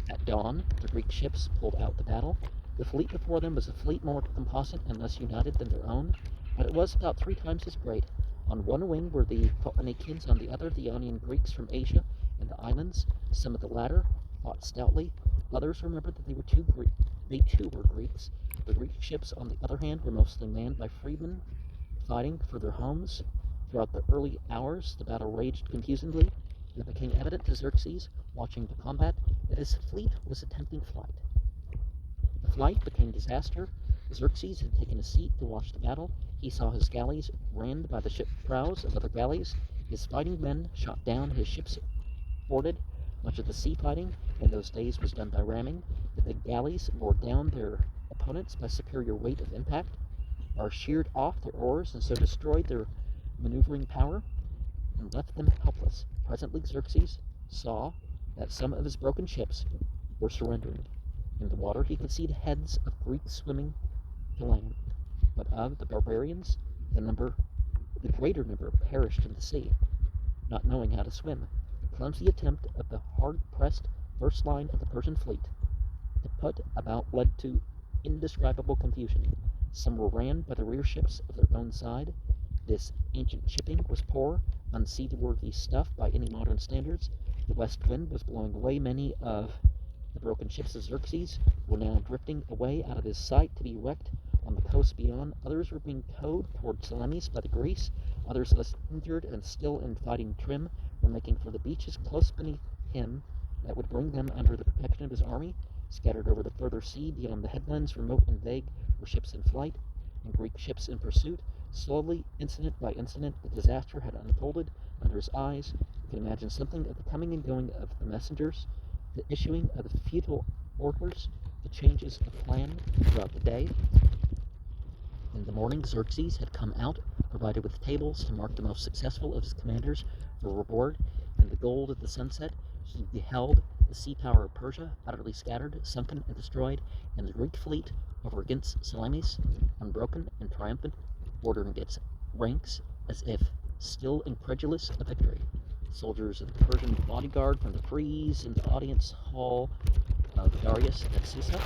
At dawn, the Greek ships pulled out to battle. The fleet before them was a fleet more composite and less united than their own, but it was about 3 times as great. On one wing were the Phoenicians, on the other the Ionian Greeks from Asia and the islands. Some of the latter fought stoutly. Others remembered that they too were Greeks. The Greek ships, on the other hand, were mostly manned by freedmen fighting for their homes. Throughout the early hours, the battle raged confusedly, and it became evident to Xerxes, watching the combat, that his fleet was attempting flight. The flight became disaster. Xerxes had taken a seat to watch the battle. He saw his galleys rammed by the ship prows of other galleys. His fighting men shot down, his ships boarded. Much of the sea fighting in those days was done by ramming. The big galleys bore down their opponents by superior weight of impact, or sheared off their oars and so destroyed their maneuvering power and left them helpless. Presently Xerxes saw that some of his broken ships were surrendering. In the water he could see the heads of Greeks swimming to land, but of the barbarians the greater number perished in the sea, not knowing how to swim. The clumsy attempt of the hard-pressed first line of the Persian fleet to put about led to indescribable confusion. Some were ran by the rear ships of their own side. This ancient shipping was poor, unseaworthy stuff by any modern standards. The west wind was blowing away many of the broken ships of Xerxes were now drifting away out of his sight to be wrecked on the coast beyond. Others were being towed toward Salamis by the Greece. Others, less injured and still in fighting trim, were making for the beaches close beneath him that would bring them under the protection of his army. Scattered over the further sea beyond the headlands, remote and vague, were ships in flight and Greek ships in pursuit. Slowly, incident by incident, the disaster had unfolded under his eyes. You can imagine something of the coming and going of the messengers, the issuing of the futile orders, the changes of plan throughout the day. In the morning, Xerxes had come out, provided with tables to mark the most successful of his commanders for reward. In the gold of the sunset, he beheld the sea power of Persia utterly scattered, sunken, and destroyed, and the Greek fleet over against Salamis, unbroken and triumphant, ordering its ranks as if still incredulous of victory. Soldiers of the Persian bodyguard from the frieze in the audience hall of Darius at Susa.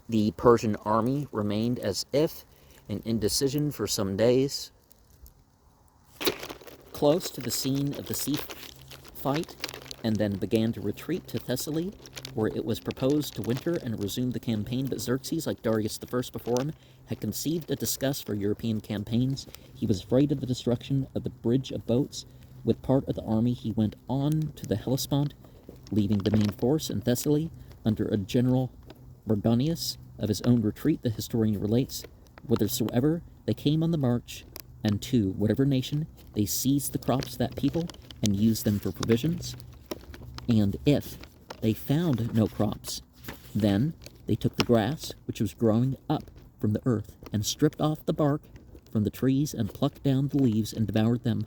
The Persian army remained as if in indecision for some days, close to the scene of the sea fight, and then began to retreat to Thessaly, where it was proposed to winter and resume the campaign. But Xerxes, like Darius I before him, had conceived a disgust for European campaigns. He was afraid of the destruction of the bridge of boats. With part of the army, he went on to the Hellespont, leaving the main force in Thessaly under a general Mardonius. Of his own retreat, the historian relates, whithersoever they came on the march, and to whatever nation, they seized the crops of that people and used them for provisions. And if they found no crops, then they took the grass which was growing up from the earth, and stripped off the bark from the trees, and plucked down the leaves, and devoured them,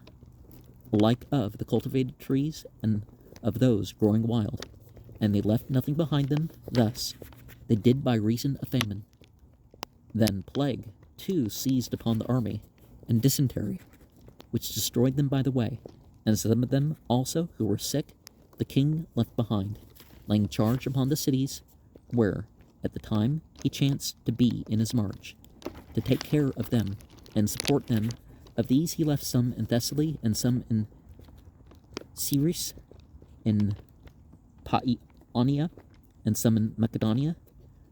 like of the cultivated trees and of those growing wild. And they left nothing behind them. Thus they did by reason of famine. Then plague, too, seized upon the army, and dysentery, which destroyed them by the way, and some of them also who were sick the king left behind, laying charge upon the cities where, at the time, he chanced to be in his march, to take care of them and support them. Of these he left some in Thessaly, and some in Syris, in Paeonia, and some in Macedonia.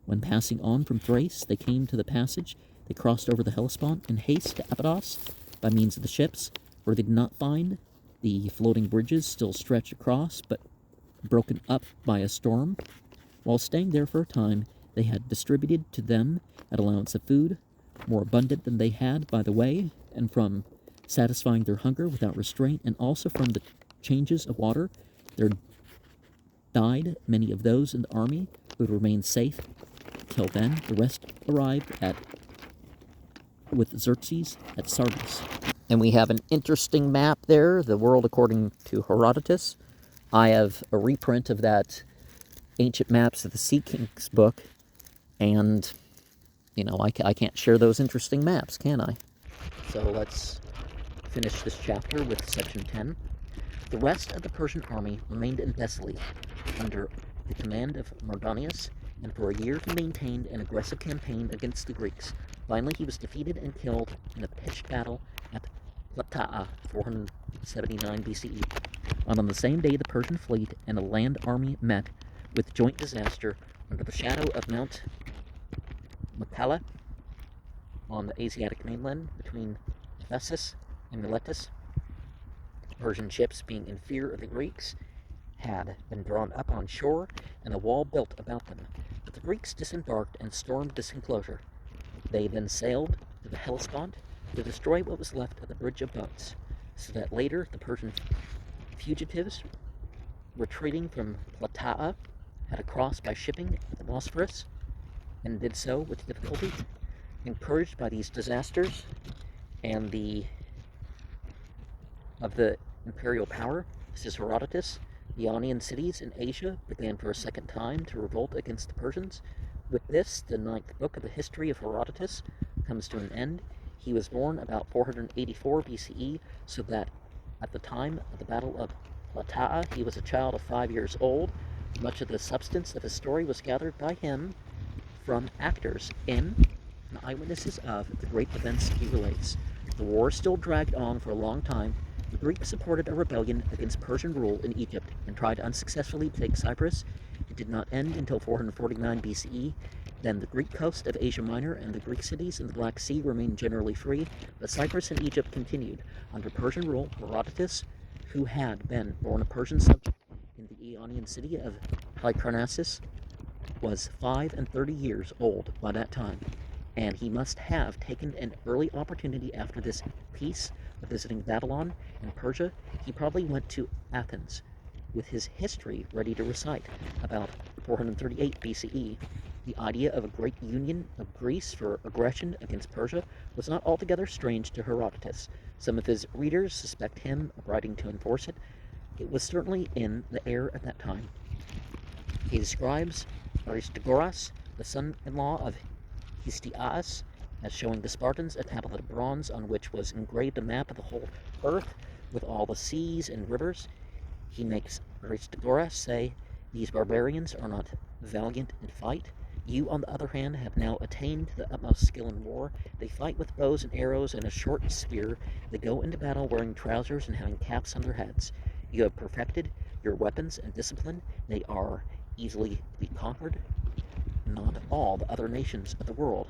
When passing on from Thrace, they came to the passage. They crossed over the Hellespont in haste to Abydos by means of the ships, where they did not find the floating bridges still stretched across, but broken up by a storm. While staying there for a time, they had distributed to them an allowance of food, more abundant than they had by the way, and from satisfying their hunger without restraint, and also from the changes of water, there died many of those in the army who had remained safe. Till then, the rest arrived with Xerxes at Sardis. And we have an interesting map there, the world according to Herodotus. I have a reprint of that Ancient Maps of the Sea Kings book, and, I can't share those interesting maps, can I? So let's finish this chapter with section 10. The rest of the Persian army remained in Thessaly under the command of Mardonius, and for a year he maintained an aggressive campaign against the Greeks. Finally, he was defeated and killed in a pitched battle at Plataea, 479 BCE. And on the same day, the Persian fleet and a land army met with joint disaster under the shadow of Mount Makala on the Asiatic mainland between Ephesus and Miletus. Persian ships, being in fear of the Greeks, had been drawn up on shore and a wall built about them. But the Greeks disembarked and stormed this enclosure. They then sailed to the Hellespont to destroy what was left of the bridge of boats, so that later the Persian fugitives retreating from Plataea had to cross by shipping the Bosphorus, and did so with difficulty. Encouraged by these disasters and the imperial power, this is Herodotus, the Ionian cities in Asia began for a second time to revolt against the Persians. With this, the ninth book of the history of Herodotus comes to an end. He was born about 484 BCE, so that at the time of the Battle of Plataea, he was a child of 5 years old. Much of the substance of his story was gathered by him from actors in and eyewitnesses of the great events he relates. The war still dragged on for a long time. The Greeks supported a rebellion against Persian rule in Egypt and tried unsuccessfully to take Cyprus. It did not end until 449 BCE. Then the Greek coast of Asia Minor and the Greek cities in the Black Sea remained generally free, but Cyprus and Egypt continued. Under Persian rule, Herodotus, who had been born a Persian subject in the Ionian city of Halicarnassus, was 35 years old by that time, and he must have taken an early opportunity after this peace of visiting Babylon and Persia. He probably went to Athens with his history ready to recite. About 438 BCE, the idea of a great union of Greece for aggression against Persia was not altogether strange to Herodotus. Some of his readers suspect him of writing to enforce it. It was certainly in the air at that time. He describes Aristagoras, the son-in-law of Histiaeus, as showing the Spartans a tablet of bronze on which was engraved a map of the whole earth with all the seas and rivers. He makes Aristagoras say, "These barbarians are not valiant in fight. You, on the other hand, have now attained to the utmost skill in war. They fight with bows and arrows and a short spear. They go into battle wearing trousers and having caps on their heads. You have perfected your weapons and discipline. They are easily to be conquered. Not all the other nations of the world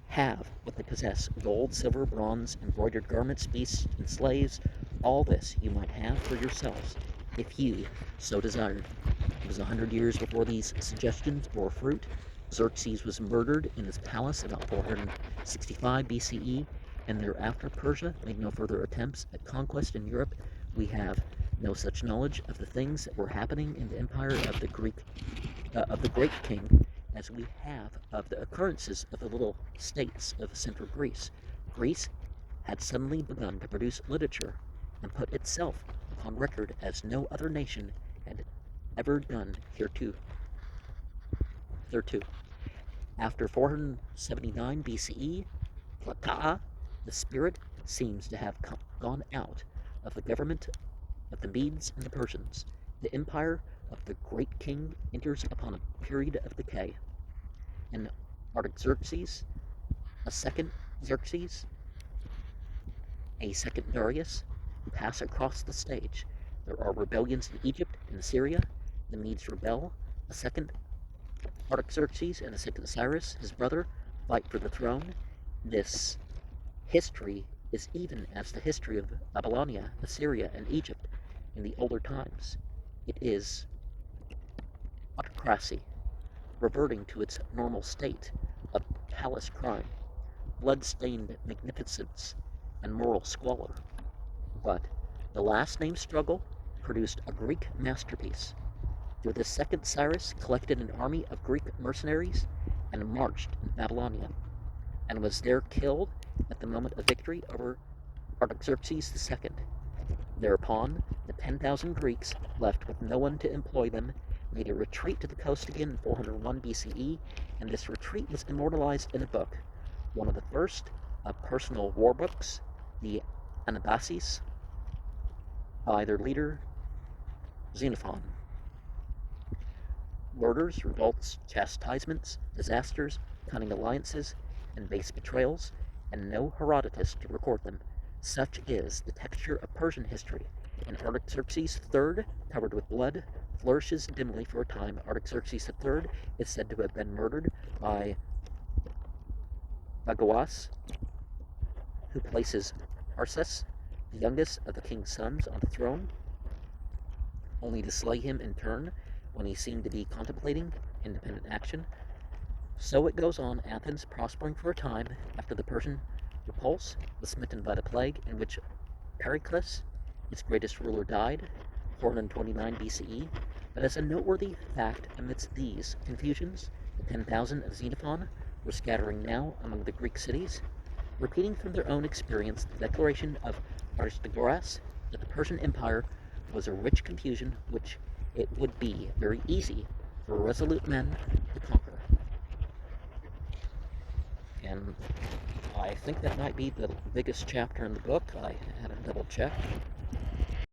have what they possess: gold, silver, bronze, embroidered garments, beasts, and slaves. All this you might have for yourselves, if you so desired." It was 100 years before these suggestions bore fruit. Xerxes was murdered in his palace about 465 BCE, and thereafter Persia made no further attempts at conquest in Europe. We have no such knowledge of the things that were happening in the empire of the great king as we have of the occurrences of the little states of central Greece. Greece had suddenly begun to produce literature and put itself upon record as no other nation had ever done thereto. After 479 BCE, Plataea, the spirit, seems to have gone out of the government of the Medes and the Persians. The empire of the great king enters upon a period of decay, and Artaxerxes, a second Xerxes, a second Darius, pass across the stage. There are rebellions in Egypt and Syria. The Medes rebel. A second Artaxerxes and a second Cyrus, his brother, fight for the throne. This history is even as the history of Babylonia, Assyria, and Egypt in the older times. It is autocracy, reverting to its normal state of palace crime, blood-stained magnificence, and moral squalor. But the last-named struggle produced a Greek masterpiece. For the second Cyrus collected an army of Greek mercenaries and marched in Babylonia, and was there killed at the moment of victory over Artaxerxes II. Thereupon, the 10,000 Greeks, left with no one to employ them, made a retreat to the coast again in 401 BCE, and this retreat was immortalized in a book, one of the first of personal war books, the Anabasis, by their leader, Xenophon. Murders, revolts, chastisements, disasters, cunning alliances, and base betrayals, and no Herodotus to record them. Such is the texture of Persian history, and Artaxerxes III, covered with blood, flourishes dimly for a time. Artaxerxes III is said to have been murdered by Bagoas, who places Arses the youngest of the king's sons, on the throne, only to slay him in turn when he seemed to be contemplating independent action. So it goes on, Athens prospering for a time after the Persian repulse was smitten by the plague, in which Pericles, its greatest ruler, died, 429 BCE. But as a noteworthy fact, amidst these confusions, the 10,000 of Xenophon were scattering now among the Greek cities, repeating from their own experience the declaration of Aristagoras that the Persian Empire was a rich confusion which it would be very easy for resolute men to conquer. And I think that might be the biggest chapter in the book. I haven't double checked.